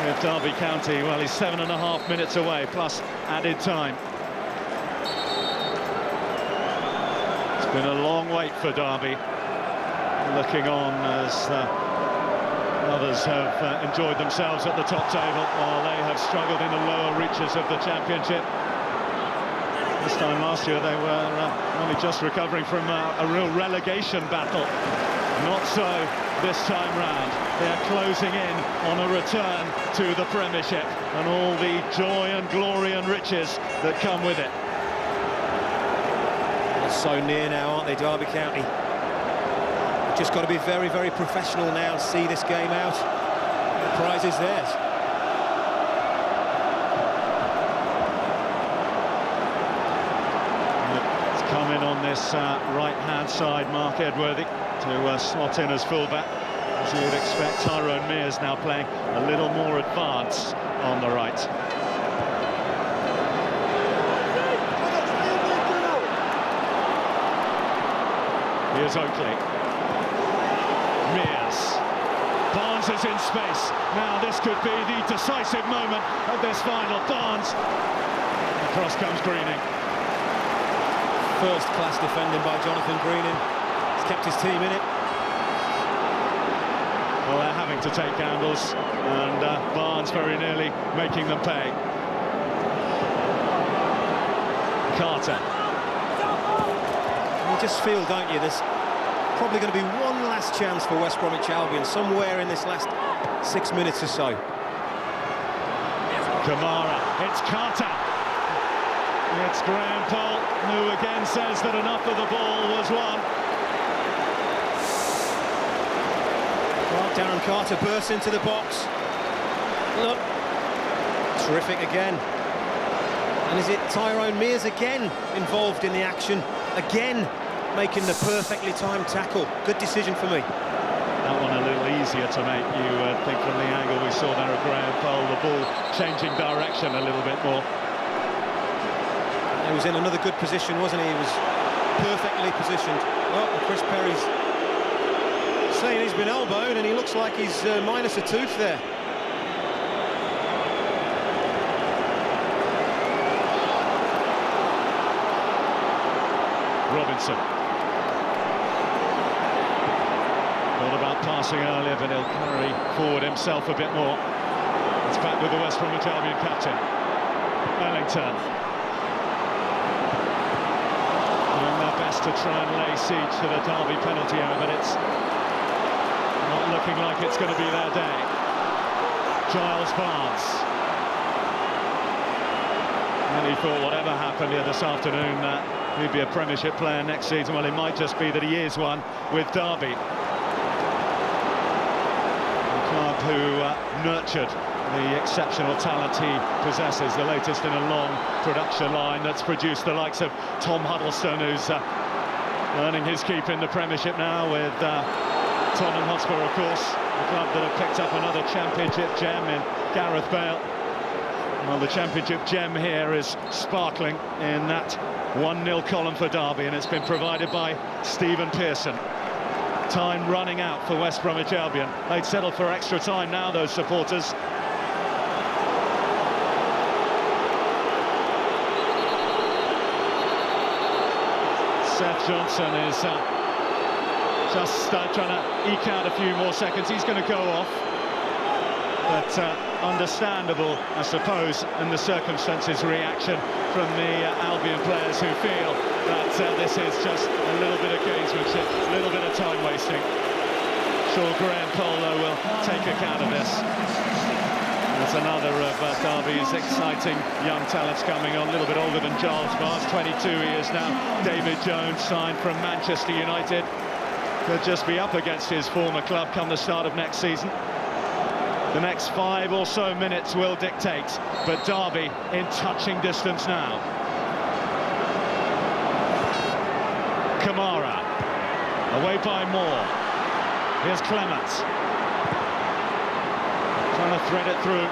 with Derby County. Well, he's 7.5 minutes away, plus added time. It's been a long wait for Derby, looking on as others have enjoyed themselves at the top table, while they have struggled in the lower reaches of the Championship. This time last year they were only just recovering from a real relegation battle. Not so this time round. They're closing in on a return to the Premiership and all the joy and glory and riches that come with it. They're so near now, aren't they, Derby County? Just got to be very, very professional now and see this game out. The prize is theirs. It's come in on this right-hand side, Mark Edworthy, to slot in as fullback. As you would expect, Tyrone Mears now playing a little more advanced on the right. Here's Oakley. Mears. Barnes is in space. Now this could be the decisive moment of this final. Barnes. Across comes Greening. First-class defending by Jonathan Greening. He's kept his team in it. Well, they're having to take gambles, and Barnes very nearly making them pay. Carter. You just feel, don't you, there's probably going to be one last chance for West Bromwich Albion somewhere in this last 6 minutes or so. Kamara, it's Carter. It's Graham Poll, who again says that enough of the ball was won. Well, Darren Carter bursts into the box. Look, terrific again. And is it Tyrone Mears again involved in the action? Again, making the perfectly timed tackle. Good decision for me. That one a little easier to make, you think, from the angle we saw there of Graham Poll, the ball changing direction a little bit more. He was in another good position, wasn't he? He was perfectly positioned. Oh, and Chris Perry's saying he's been elbowed, and he looks like he's minus a tooth there. Robinson. Thought about passing earlier, but he'll carry forward himself a bit more. It's back with the West Bromwich Albion captain, Ellington. Doing their best to try and lay siege to the Derby penalty area, but it's not looking like it's going to be their day. Giles Barnes. And he thought whatever happened here this afternoon, he'd be a Premiership player next season. Well, it might just be that he is one with Derby. The club who nurtured the exceptional talent he possesses, the latest in a long production line that's produced the likes of Tom Huddlestone, who's earning his keep in the Premiership now with Tottenham Hotspur, of course, the club that have picked up another Championship gem in Gareth Bale. Well, the Championship gem here is sparkling in that 1-0 column for Derby, and it's been provided by Stephen Pearson. Time running out for West Bromwich Albion. They'd settle for extra time now, those supporters. Seth Johnson is just trying to eke out a few more seconds. He's going to go off, but understandable, I suppose, in the circumstances, reaction from the Albion players who feel that this is just a little bit of gamesmanship, a little bit of time wasting. Sure, Graham Poll will take account of this. There's another of Derby's exciting young talents coming on, a little bit older than Giles Barnes, 22 he is now. David Jones, signed from Manchester United, could just be up against his former club come the start of next season. The next 5 or so minutes will dictate, but Derby in touching distance now. Kamara, away by Moore. Here's Clement. Trying to thread it through.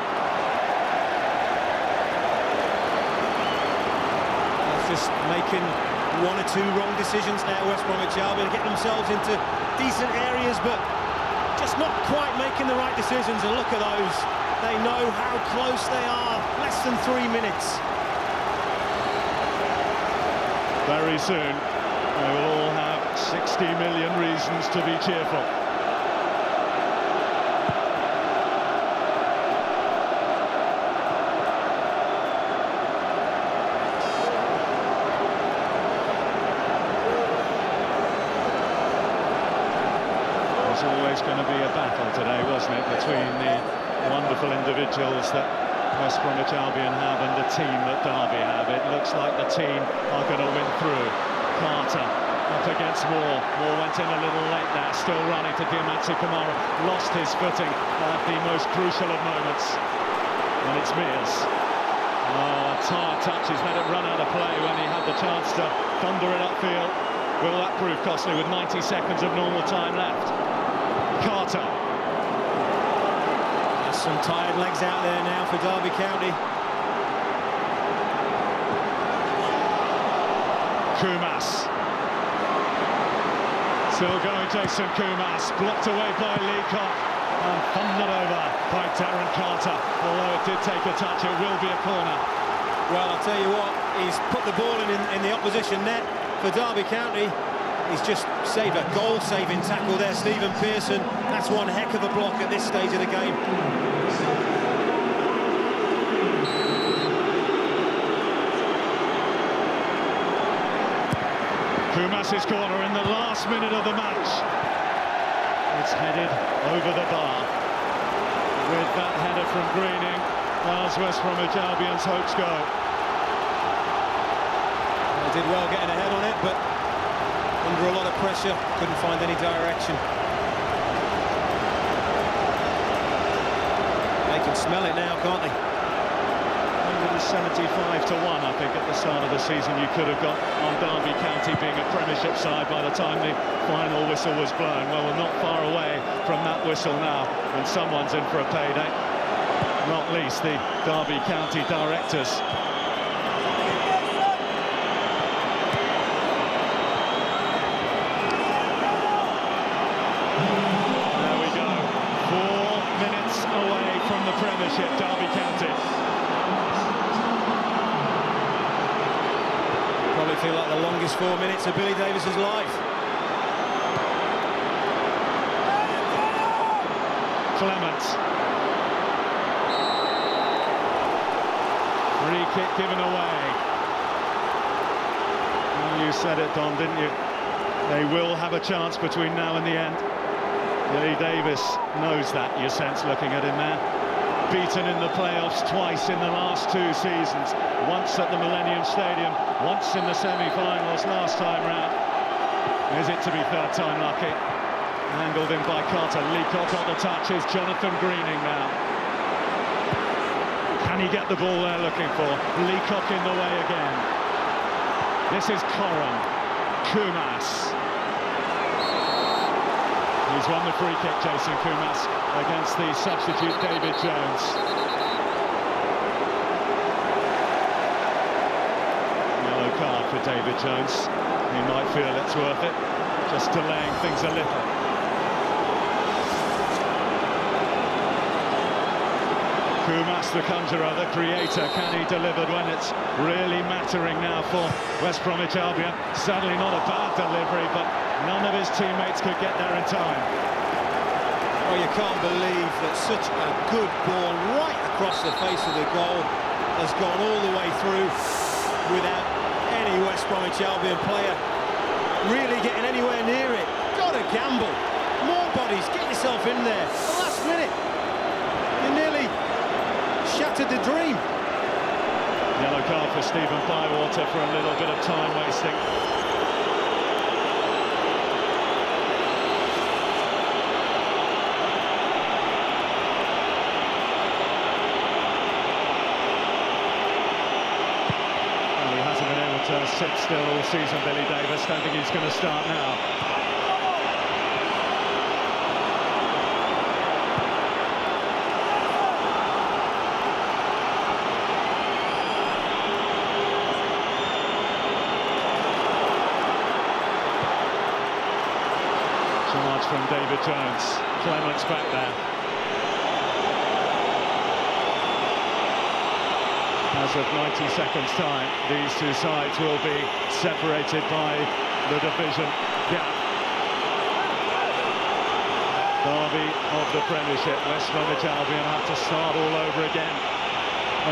It's just making 1 or 2 wrong decisions now, West Bromwich Albion, getting themselves into decent areas, but just not quite making the right decisions. And look at those. They know how close they are. Less than 3 minutes. Very soon, they will all have 60 million reasons to be cheerful. Always going to be a battle today, wasn't it, between the wonderful individuals that West Bromwich Albion have and the team that Derby have. It looks like the team are going to win through. Carter up against Moore. Moore went in a little late there, still running to Diamanti Kamara. Lost his footing at the most crucial of moments. And it's Mears. Oh, a tired touch. He's let it run out of play when he had the chance to thunder it upfield. Will that prove costly with 90 seconds of normal time left? Carter. There's some tired legs out there now for Derby County. Kumas. Still going, Jason Kumas. Blocked away by Leacock and thundered over by Darren Carter. Although it did take a touch, it will be a corner. Well, I'll tell you what, he's put the ball in the opposition net for Derby County. He's just saved a goal-saving tackle there, Stephen Pearson. That's one heck of a block at this stage of the game. Kumas's corner in the last minute of the match. It's headed over the bar. With that header from Greening, as West Bromwich Albion's hopes go. They did well getting ahead on it, but under a lot of pressure, couldn't find any direction. can smell it now, can't they? 175 to 1, I think, at the start of the season you could have got on Derby County being a Premiership side by the time the final whistle was blown. Well, we're not far away from that whistle now, and someone's in for a payday. Not least the Derby County directors. There we go. 4 minutes away from the Premiership, Derby County. Probably feel like the longest 4 minutes of Billy Davies's life. Clement. Free kick given away. Well, you said it, Don, didn't you? They will have a chance between now and the end. Billy Davies knows that, you sense, looking at him there. Beaten in the playoffs twice in the last 2 seasons. Once at the Millennium Stadium, once in the semi-finals last time round. Is it to be third time lucky? Angled in by Carter. Leacock on the touch. Is Jonathan Greening now. Can he get the ball they're looking for? Leacock in the way again. This is Coram. Kumas. He's won the free kick, Jason Kumas, against the substitute David Jones. Yellow card for David Jones. He might feel it's worth it, just delaying things a little. Kumas, the conjurer, the creator, can he deliver when it's really mattering now for West Bromwich Albion? Sadly not a bad delivery, but none of his teammates could get there in time. Well, you can't believe that such a good ball right across the face of the goal has gone all the way through without any West Bromwich Albion player really getting anywhere near it. Got a gamble. More bodies, get yourself in there. The last minute, you nearly shattered the dream. Yellow card for Stephen Bywater for a little bit of time wasting. Well, he hasn't been able to sit still all season, Billy Davies. Don't think he's going to start now. From David Jones. Clement's back there. As of 90 seconds time, these two sides will be separated by the division gap. Derby of the Premiership. West Bromwich Albion have to start all over again.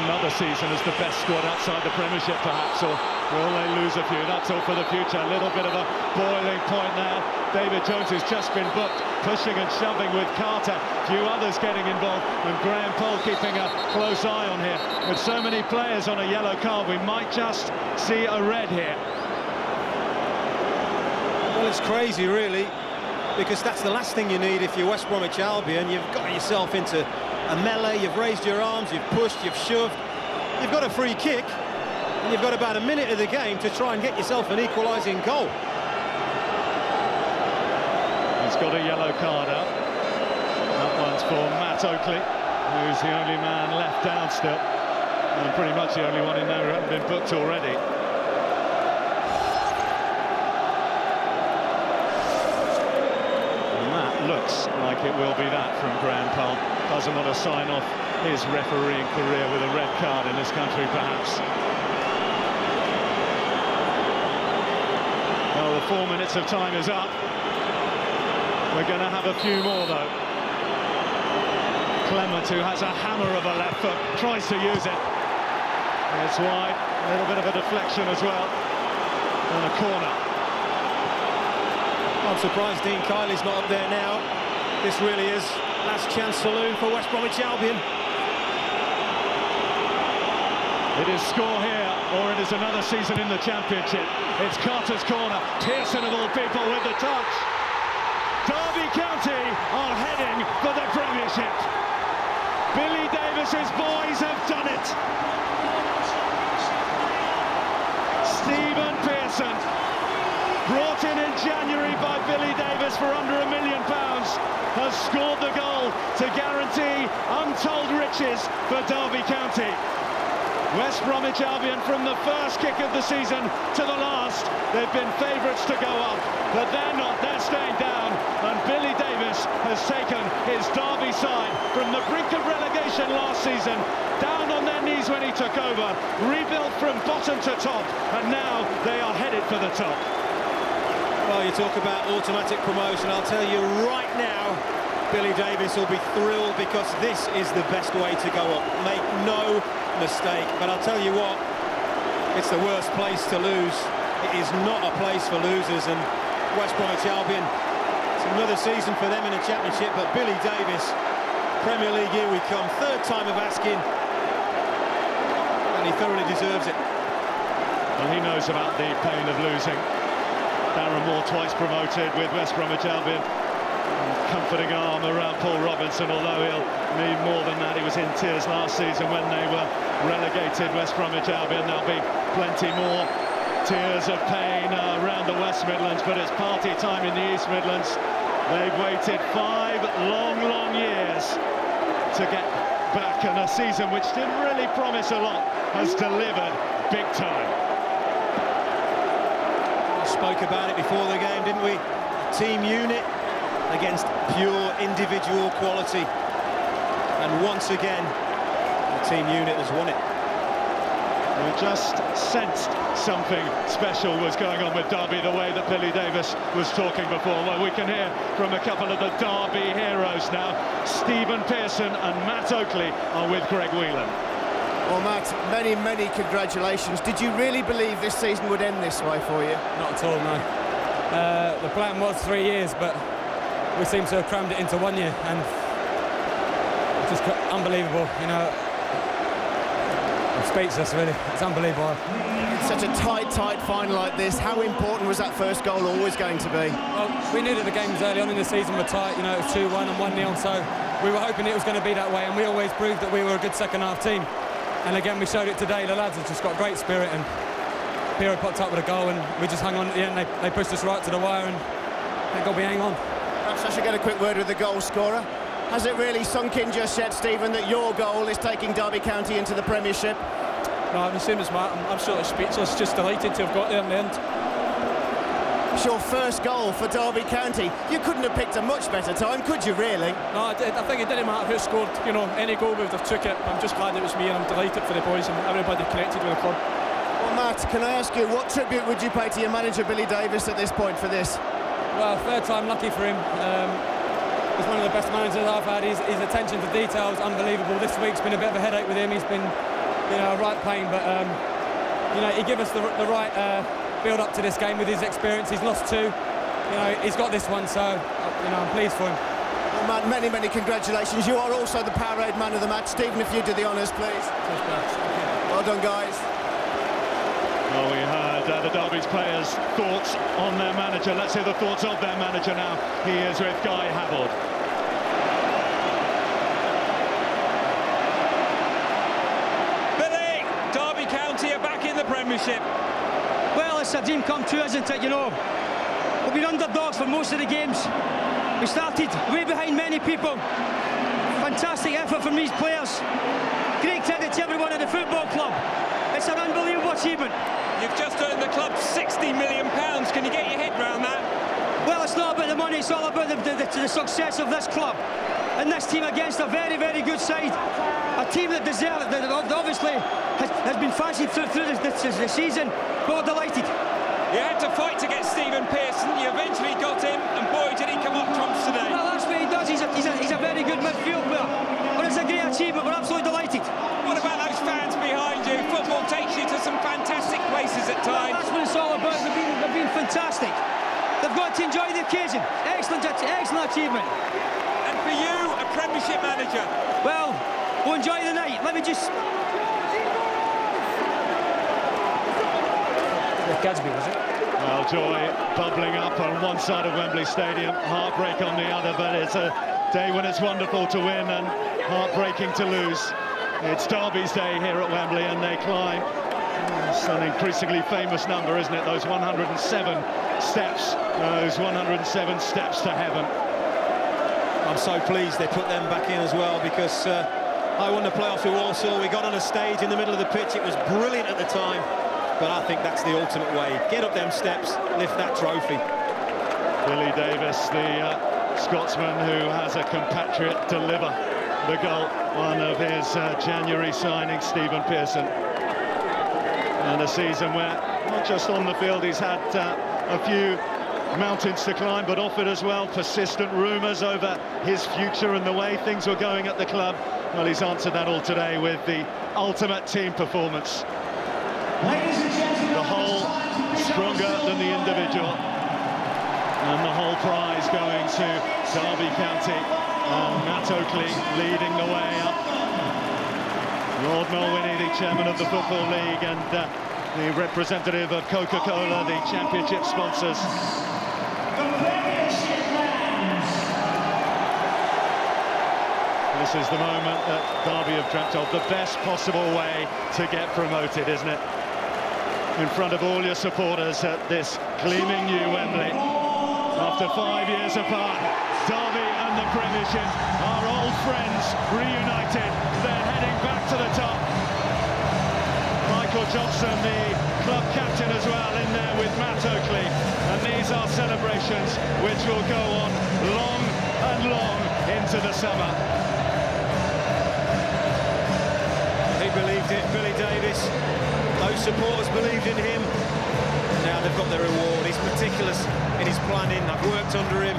Another season as the best squad outside the Premiership, perhaps, or will they lose a few? That's all for the future. A little bit of a boiling point now. David Jones has just been booked, pushing and shoving with Carter. Few others getting involved, and Graham Poll keeping a close eye on here. With so many players on a yellow card, we might just see a red here. Well, it's crazy, really, because that's the last thing you need if you're West Bromwich Albion. You've got yourself into a melee, you've raised your arms, you've pushed, you've shoved, you've got a free kick, and you've got about a minute of the game to try and get yourself an equalising goal. He's got a yellow card up. That one's for Matt Oakley, who's the only man left down still, and pretty much the only one in there who hasn't been booked already. And that looks like it will be that from Graham Poll. Doesn't want to sign off his refereeing career with a red card in this country, perhaps. Well, the 4 minutes of time is up. We're going to have a few more, though. Clement, who has a hammer of a left foot, tries to use it. It's wide, a little bit of a deflection as well. And a corner. I'm surprised Dean Kiley's not up there now. This really is last chance saloon for West Bromwich Albion. It is score here, or it is another season in the Championship. It's Carter's corner. Pearson, of all people, with the touch. Derby County are heading for the Premiership. Billy Davis's boys have done it. Stephen Pearson, brought in January by Billy Davis for under £1 million, has scored the goal to guarantee untold riches for Derby County. West Bromwich Albion, from the first kick of the season to the last, they've been favourites to go up, but they're not, they're staying down, and Billy Davis has taken his Derby side from the brink of relegation last season, down on their knees when he took over, rebuilt from bottom to top, and now they are headed for the top. Well, you talk about automatic promotion, I'll tell you right now, Billy Davis will be thrilled, because this is the best way to go up. Make no mistake, but I'll tell you what, it's the worst place to lose. It is not a place for losers, and West Bromwich Albion, it's another season for them in the Championship, but Billy Davis, Premier League, here we come, third time of asking, and he thoroughly deserves it. Well, he knows about the pain of losing. Darren Moore twice promoted with West Bromwich Albion. Comforting arm around Paul Robinson, although he'll need more than that. He was in tears last season when they were relegated, West Bromwich Albion. There'll be plenty more tears of pain around the West Midlands, but it's party time in the East Midlands. They've waited 5 long years to get back, and a season which didn't really promise a lot has delivered big time. We spoke about it before the game, didn't we? Team unit against pure individual quality, and once again the team unit has won it. We just sensed something special was going on with Derby, the way that Billy Davis was talking before. Well, we can hear from a couple of the Derby heroes now. Stephen Pearson and Matt Oakley are with Greg Whelan. Well, Matt, many congratulations. Did you really believe this season would end this way for you? Not at all, no. The plan was 3 years, but we seem to have crammed it into 1 year, and it's just unbelievable, you know. I'm speechless, really. It's unbelievable. It's such a tight final like this. How important was that first goal always going to be? Well, we knew that the games early on in the season were tight, you know, it was 2-1 and 1-0, so we were hoping it was going to be that way, and we always proved that we were a good second-half team. And again, we showed it today. The lads have just got great spirit, and Piero popped up with a goal, and we just hung on at the end. They pushed us right to the wire, and thank God we hang on. Perhaps I should get a quick word with the goal scorer. Has it really sunk in just yet, Stephen, that your goal is taking Derby County into the Premiership? No, I'm the same as Matt. I'm absolutely speechless, just delighted to have got there in the end. It's your first goal for Derby County. You couldn't have picked a much better time, could you, really? No, I think it didn't matter who scored. You know, any goal we would have took it. I'm just glad it was me, and I'm delighted for the boys and everybody connected with the club. Well, Matt, can I ask you, what tribute would you pay to your manager, Billy Davis, at this point for this? Well, third time lucky for him. He's one of the best managers I've had. His attention to detail is unbelievable. This week's been a bit of a headache with him. He's been, you know, a right pain, but you know, he gave us the right build up to this game with his experience. He's lost 2. You know, he's got this one, so you know, I'm pleased for him. Well, Matt, many congratulations. You are also the Powerade man of the match. Stephen, if you do the honours, please. Well done, guys. Well, we heard the Derby's players' thoughts on their manager. Let's hear the thoughts of their manager now. He is with Guy Havold. Billy, Derby County are back in the Premiership. Well, it's a dream come true, isn't it, you know? We've been underdogs for most of the games. We started way behind many people. Fantastic effort from these players. Great credit to everyone at the football club. It's an unbelievable achievement. You've just earned the club £60 million. Can you get your head round that? Well, it's not about the money, it's all about the success of this club. And this team against a very good side. A team that deserves, that obviously has been fancied through the season, but we're delighted. You had to fight to get Stephen Pearson, you eventually got him, and boy did he come up trumps today. Well, that's what he does, he's a very good midfield player. But it's a great achievement, we're absolutely delighted. What about those fans behind you? Football takes you to some fantastic places at times. That's what it's all about, they've been fantastic. They've got to enjoy the occasion. Excellent achievement. And for you, a Premiership manager? Well, we'll enjoy the night. Let me just... Gadsby, was it? Well, joy bubbling up on one side of Wembley Stadium, heartbreak on the other, but it's a day when it's wonderful to win and heartbreaking to lose. It's Derby's day here at Wembley, and they climb. It's an increasingly famous number, isn't it? Those 107 steps, those 107 steps to heaven. I'm so pleased they put them back in as well, because I won the playoffs with Walsall. We got on a stage in the middle of the pitch. It was brilliant at the time, but I think that's the ultimate way. Get up them steps, lift that trophy. Billy Davies, the Scotsman who has a compatriot deliver the goal, one of his January signings, Stephen Pearson. And a season where, not just on the field, he's had a few mountains to climb, but off it as well. Persistent rumours over his future and the way things were going at the club. Well, he's answered that all today with the ultimate team performance. The whole stronger than the individual. And the whole prize going to Derby County. Matt Oakley leading the way up. Lord Mulwiney, the chairman of the Football League, and the representative of Coca-Cola, the championship sponsors. This is the moment that Derby have dreamt of, the best possible way to get promoted, isn't it? In front of all your supporters at this gleaming new Wembley. After 5 years apart, Derby and the Premiership are old friends reunited. They're heading back to the top. Michael Johnson, the club captain as well, in there with Matt Oakley. And these are celebrations which will go on long and long into the summer. He believed it, Billy Davies. Those supporters believed in him. Now they've got their reward. He's meticulous in his planning. I've worked under him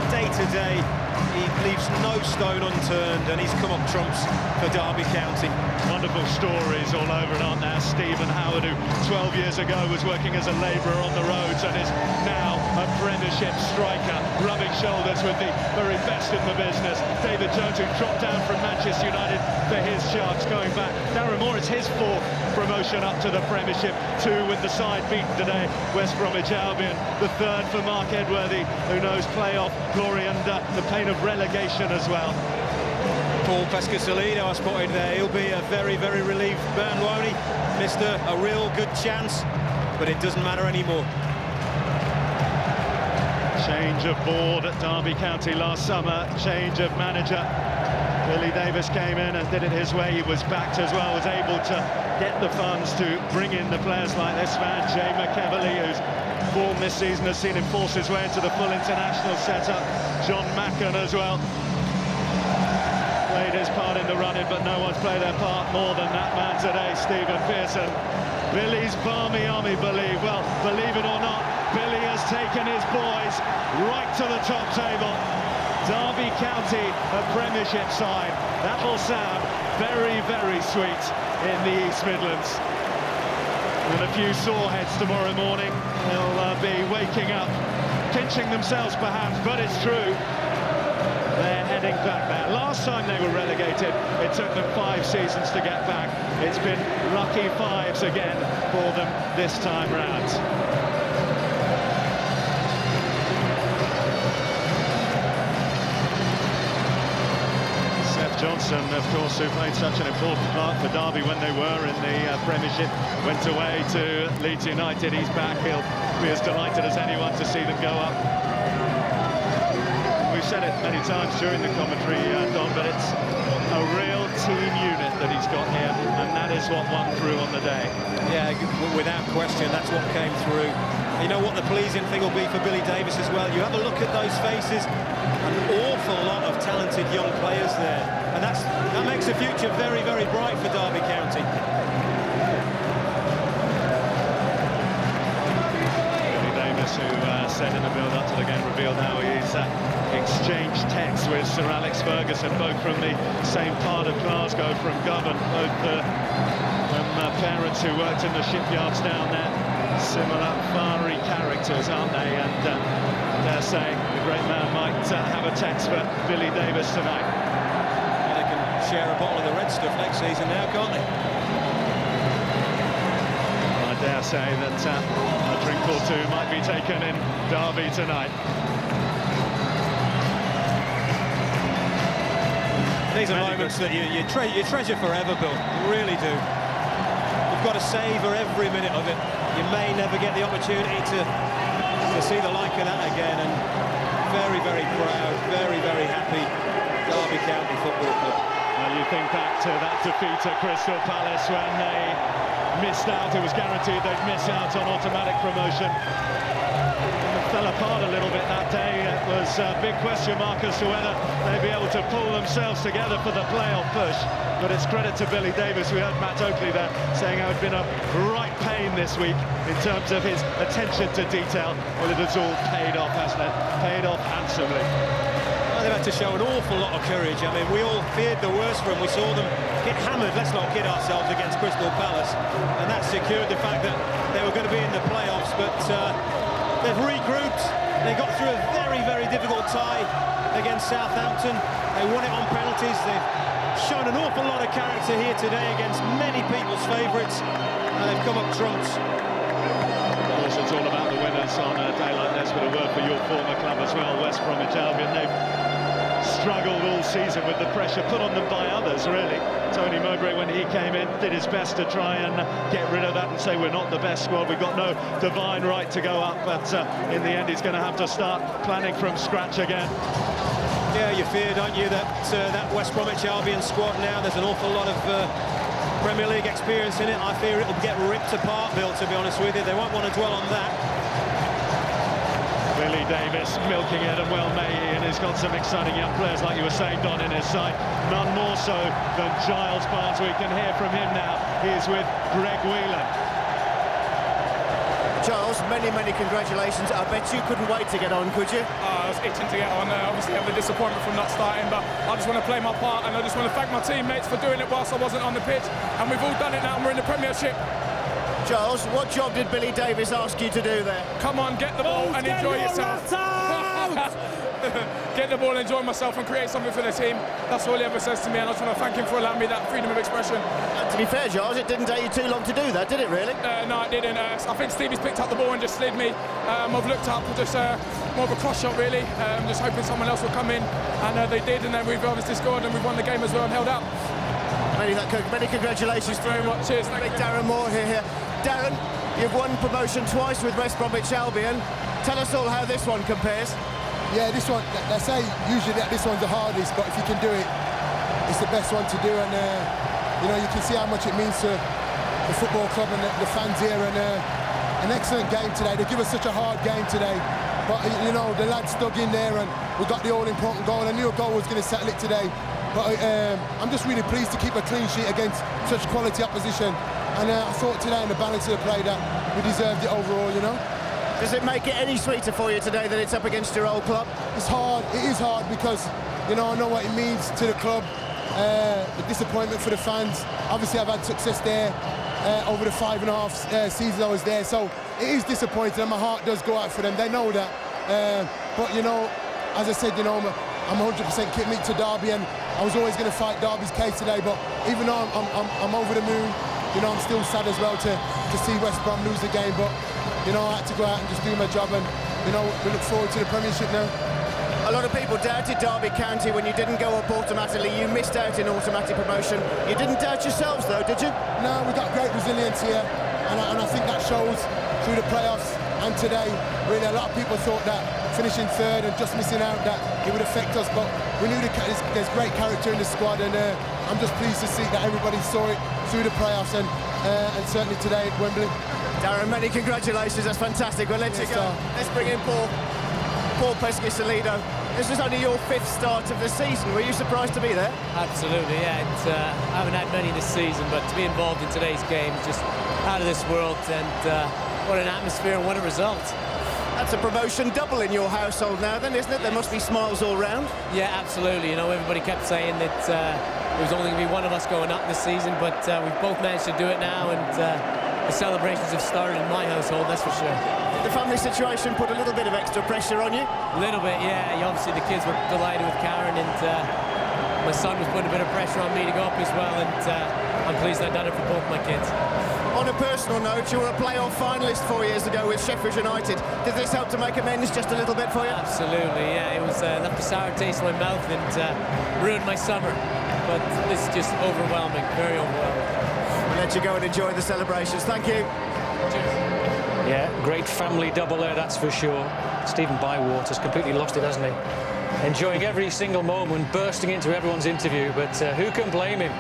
day to day. He leaves no stone unturned, and he's come up trumps for Derby County. Wonderful stories all over it, aren't there? Stephen Howard, who 12 years ago was working as a labourer on the roads and is now a Premiership striker, rubbing shoulders with the very best in the business. David Jones, who dropped down from Manchester United for his Sharks, going back. Darren Moore, it's his fourth promotion up to the Premiership, 2 with the side beaten today, West Bromwich Albion. The 3rd for Mark Edworthy, who knows playoff glory and the pain of relegation as well. Paul Pescasolido I spotted there. He'll be a very, very relieved Bernd Woney. Missed a real good chance, but it doesn't matter anymore. Change of board at Derby County last summer, change of manager. Billy Davies came in and did it his way. He was backed as well, was able to get the funds to bring in the players like this man, Jay McEverly, whose form this season has seen him force his way into the full international setup. John Macken as well. Played his part in the run-in, but no one's played their part more than that man today, Stephen Pearson. Billy's Barmy Army believe. Well, believe it or not, Billy has taken his boys right to the top table. Derby County, a Premiership side. That will sound very, very sweet in the East Midlands. And a few sore heads tomorrow morning. They'll be waking up, pinching themselves perhaps, but it's true. They're heading back there. Last time they were relegated, it took them 5 seasons to get back. It's been lucky 5s again for them this time round. Johnson, of course, who played such an important part for Derby when they were in the Premiership, went away to Leeds United. He's back. He'll be as delighted as anyone to see them go up. We've said it many times during the commentary, Don, but it's a real team unit that he's got here, and that is what won through on the day. Yeah, without question, that's what came through. You know what the pleasing thing will be for Billy Davies as well? You have a look at those faces, an awful lot of talented young players there, and that makes the future very, very bright for Derby County. Billy Davies, who said in the build-up to the game, revealed how he's exchanged texts with Sir Alex Ferguson, both from the same part of Glasgow, from Govan, both from parents who worked in the shipyards down there. Similar fiery characters, aren't they? And dare say the great man might have a text for Billy Davies tonight. They can share a bottle of the red stuff next season now, can't they? I dare say that a drink or two might be taken in Derby tonight. These are moments that you treasure forever, Bill. You really do. You've got to savour every minute of it. You may never get the opportunity to see the like of that again. And very, very proud, very, very happy Derby County Football Club. Well, you think back to that defeat at Crystal Palace when they missed out. It was guaranteed they'd miss out on automatic promotion. It fell apart a little bit that day. It was a big question mark as to whether they'd be able to pull themselves together for the playoff push. But it's credit to Billy Davies. We heard Matt Oakley there saying how it's been a right pain this week in terms of his attention to detail. Well, it has all paid off, hasn't it? Paid off handsomely. They've had to show an awful lot of courage. I mean, we all feared the worst for them. We saw them get hammered, let's not kid ourselves, against Crystal Palace. And that secured the fact that they were going to be in the playoffs. But they've regrouped. They got through a very, very difficult tie against Southampton. They won it on penalties. They've shown an awful lot of character here today against many people's favourites. And they've come up trumps. Of course, it's all about the winners on a day like this, but a word for your former club as well, West Bromwich Albion. They've struggled all season with the pressure put on them by others, really. Tony Mowbray, when he came in, did his best to try and get rid of that and say we're not the best squad, we've got no divine right to go up, but in the end he's going to have to start planning from scratch again. Yeah, you fear, don't you, that that West Bromwich Albion squad now, there's an awful lot of Premier League experience in it. I fear it'll get ripped apart, Bill, to be honest with you. They won't want to dwell on that. Billy Davies milking it, and well may he, and he's got some exciting young players, like you were saying, Don, in his side. None more so than Giles Barnes. We can hear from him now. He's with Greg Whelan. Giles, many, many congratulations. I bet you couldn't wait to get on, could you? I was itching to get on. Obviously, I have the disappointment from not starting, but I just want to play my part, and I just want to thank my teammates for doing it whilst I wasn't on the pitch. And we've all done it now, and we're in the Premiership. Giles, what job did Billy Davies ask you to do there? Come on, get the ball and enjoy yourself. Get the ball and enjoy myself and create something for the team. That's all he ever says to me, and I just want to thank him for allowing me that freedom of expression. To be fair, Giles, it didn't take you too long to do that, did it, really? No, it didn't. I think Stevie's picked up the ball and just slid me. I've looked up, just more of a cross shot, really. Just hoping someone else will come in, and they did, and then we've obviously scored, and we've won the game as well and held out. Many congratulations. Thanks very much. Cheers. Big Darren Moore here. Darren, you've won promotion twice with West Bromwich Albion. Tell us all how this one compares. Yeah, this one, they say usually that this one's the hardest, but if you can do it, it's the best one to do. And you know, you can see how much it means to the football club and the fans here. And an excellent game today. They give us such a hard game today, but you know, the lads stuck in there, and we got the all-important goal. I knew a goal was going to settle it today, but I'm just really pleased to keep a clean sheet against such quality opposition. And I thought today in the balance of the play that we deserved it overall, you know. Does it make it any sweeter for you today that it's up against your old club? It's hard. It is hard because, you know, I know what it means to the club. The disappointment for the fans. Obviously, I've had success there over the 5.5 seasons I was there. So it is disappointing, and my heart does go out for them. They know that. But, you know, as I said, you know, I'm 100% committed to Derby, and I was always going to fight Derby's case today. But even though I'm over the moon, you know, I'm still sad as well to see West Brom lose the game. But, you know, I had to go out and just do my job, and, you know, we look forward to the Premiership now. A lot of people doubted Derby County when you didn't go up automatically. You missed out in automatic promotion. You didn't doubt yourselves, though, did you? No, we got great resilience here, and I think that shows through the playoffs and today. Really, a lot of people thought that finishing third and just missing out, that it would affect us, but we knew there's great character in the squad, and I'm just pleased to see that everybody saw it through the playoffs, and certainly today at Wembley. Darren, many congratulations. That's fantastic. We'll let you go. Let's bring in Paul Peschisolido. This was only your 5th start of the season. Were you surprised to be there? Absolutely, yeah. I haven't had many this season, but to be involved in today's game is just out of this world, and what an atmosphere and what a result. That's a promotion double in your household now then, isn't it? There must be smiles all round. Yeah, absolutely. You know, everybody kept saying that there was only going to be one of us going up this season, but we've both managed to do it now, and the celebrations have started in my household, that's for sure. Did the family situation put a little bit of extra pressure on you? A little bit, yeah. Obviously the kids were delighted with Karen, and my son was putting a bit of pressure on me to go up as well, and I'm pleased I've done it for both my kids. On a personal note, you were a playoff finalist 4 years ago with Sheffield United. Did this help to make amends just a little bit for you? Absolutely, yeah. It was left a sour taste in my mouth and ruined my summer. but this is just overwhelming, very overwhelming. We'll let you go and enjoy the celebrations. Thank you. Yeah, great family double there, that's for sure. Stephen Bywater's completely lost it, hasn't he? Enjoying every single moment, bursting into everyone's interview, but who can blame him?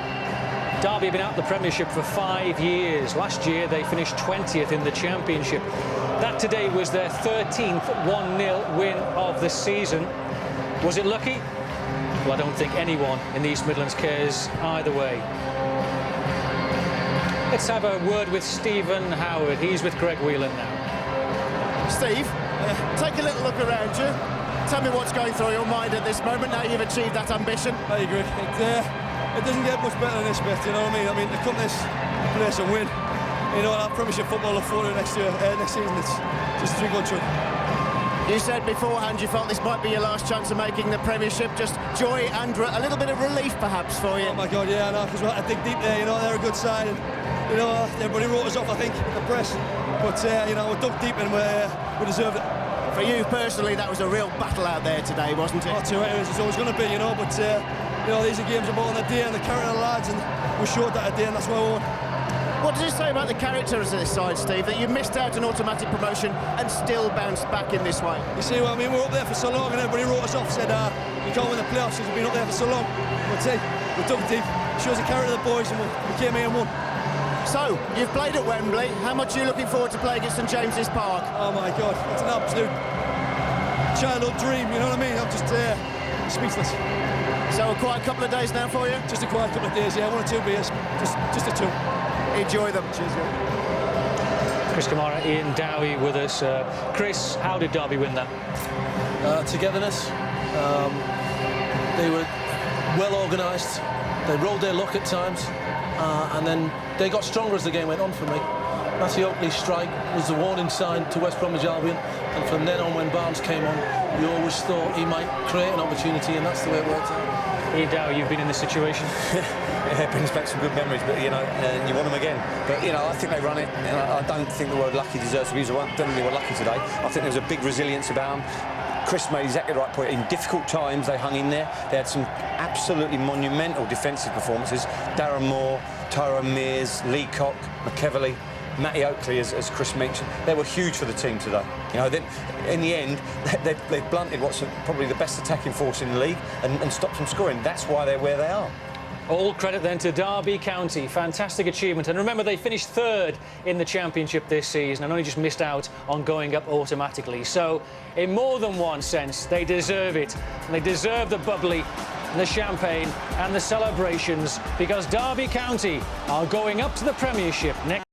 Derby have been out of the Premiership for 5 years. Last year they finished 20th in the Championship. That today was their 13th 1-0 win of the season. Was it lucky? Well, I don't think anyone in the East Midlands cares either way. Let's have a word with Stephen Howard. He's with Greg Whelan now. Steve, take a little look around you. Tell me what's going through your mind at this moment now you've achieved that ambition. I agree. It doesn't get much better than this bit, you know what I mean? I mean, to come this place and win, you know, that Premiership football look forward to next season, it's just a good trip. You said beforehand you felt this might be your last chance of making the Premiership. Just joy and a little bit of relief perhaps for you. Oh my God, yeah, I know, because I dig deep there, you know, they're a good side. And, you know, everybody wrote us off, I think, in the press. But, you know, we dug deep and we deserved it. For you personally, that was a real battle out there today, wasn't it? Oh, too right, it's always going to be, you know, but, you know, these are games about on the day and the character of the lads, and we showed that today, and that's why we won. What does it say about the characters of this side, Steve, that you missed out on automatic promotion and still bounced back in this way? You see, well, I mean, we were up there for so long and everybody wrote us off, said, you can't win the playoffs because we've been up there for so long. But see, we dug deep, shows the character of the boys, and we came here and won. So, you've played at Wembley. How much are you looking forward to playing at St James's Park? Oh, my God, it's an absolute childhood dream, you know what I mean? I'm just speechless. So, a quiet couple of days now for you? Just a quiet couple of days, yeah, 1 or 2 beers, just a 2. Enjoy them. Cheers, yeah. Chris Kamara, Ian Dowie with us. Chris, how did Derby win that? Togetherness. They were well organised. They rolled their luck at times. And then they got stronger as the game went on for me. Matthew Oakley's strike was the warning sign to West Bromwich Albion. And from then on, when Barnes came on, we always thought he might create an opportunity, and that's the way it worked out. Ian Dowie, you've been in this situation. It brings back some good memories, but, you know, you want them again. But, you know, I think they run it. And I don't think the word lucky deserves to be used. I don't think they were lucky today. I think there was a big resilience about them. Chris made exactly the right point. In difficult times, they hung in there. They had some absolutely monumental defensive performances. Darren Moore, Tyrone Mears, Leacock, McEverly, Matty Oakley, as Chris mentioned. They were huge for the team today. You know, in the end, they've blunted what's probably the best attacking force in the league and stopped them scoring. That's why they're where they are. All credit then to Derby County. Fantastic achievement. And remember, they finished 3rd in the Championship this season and only just missed out on going up automatically. So, in more than one sense, they deserve it. And they deserve the bubbly, the champagne and the celebrations, because Derby County are going up to the Premiership next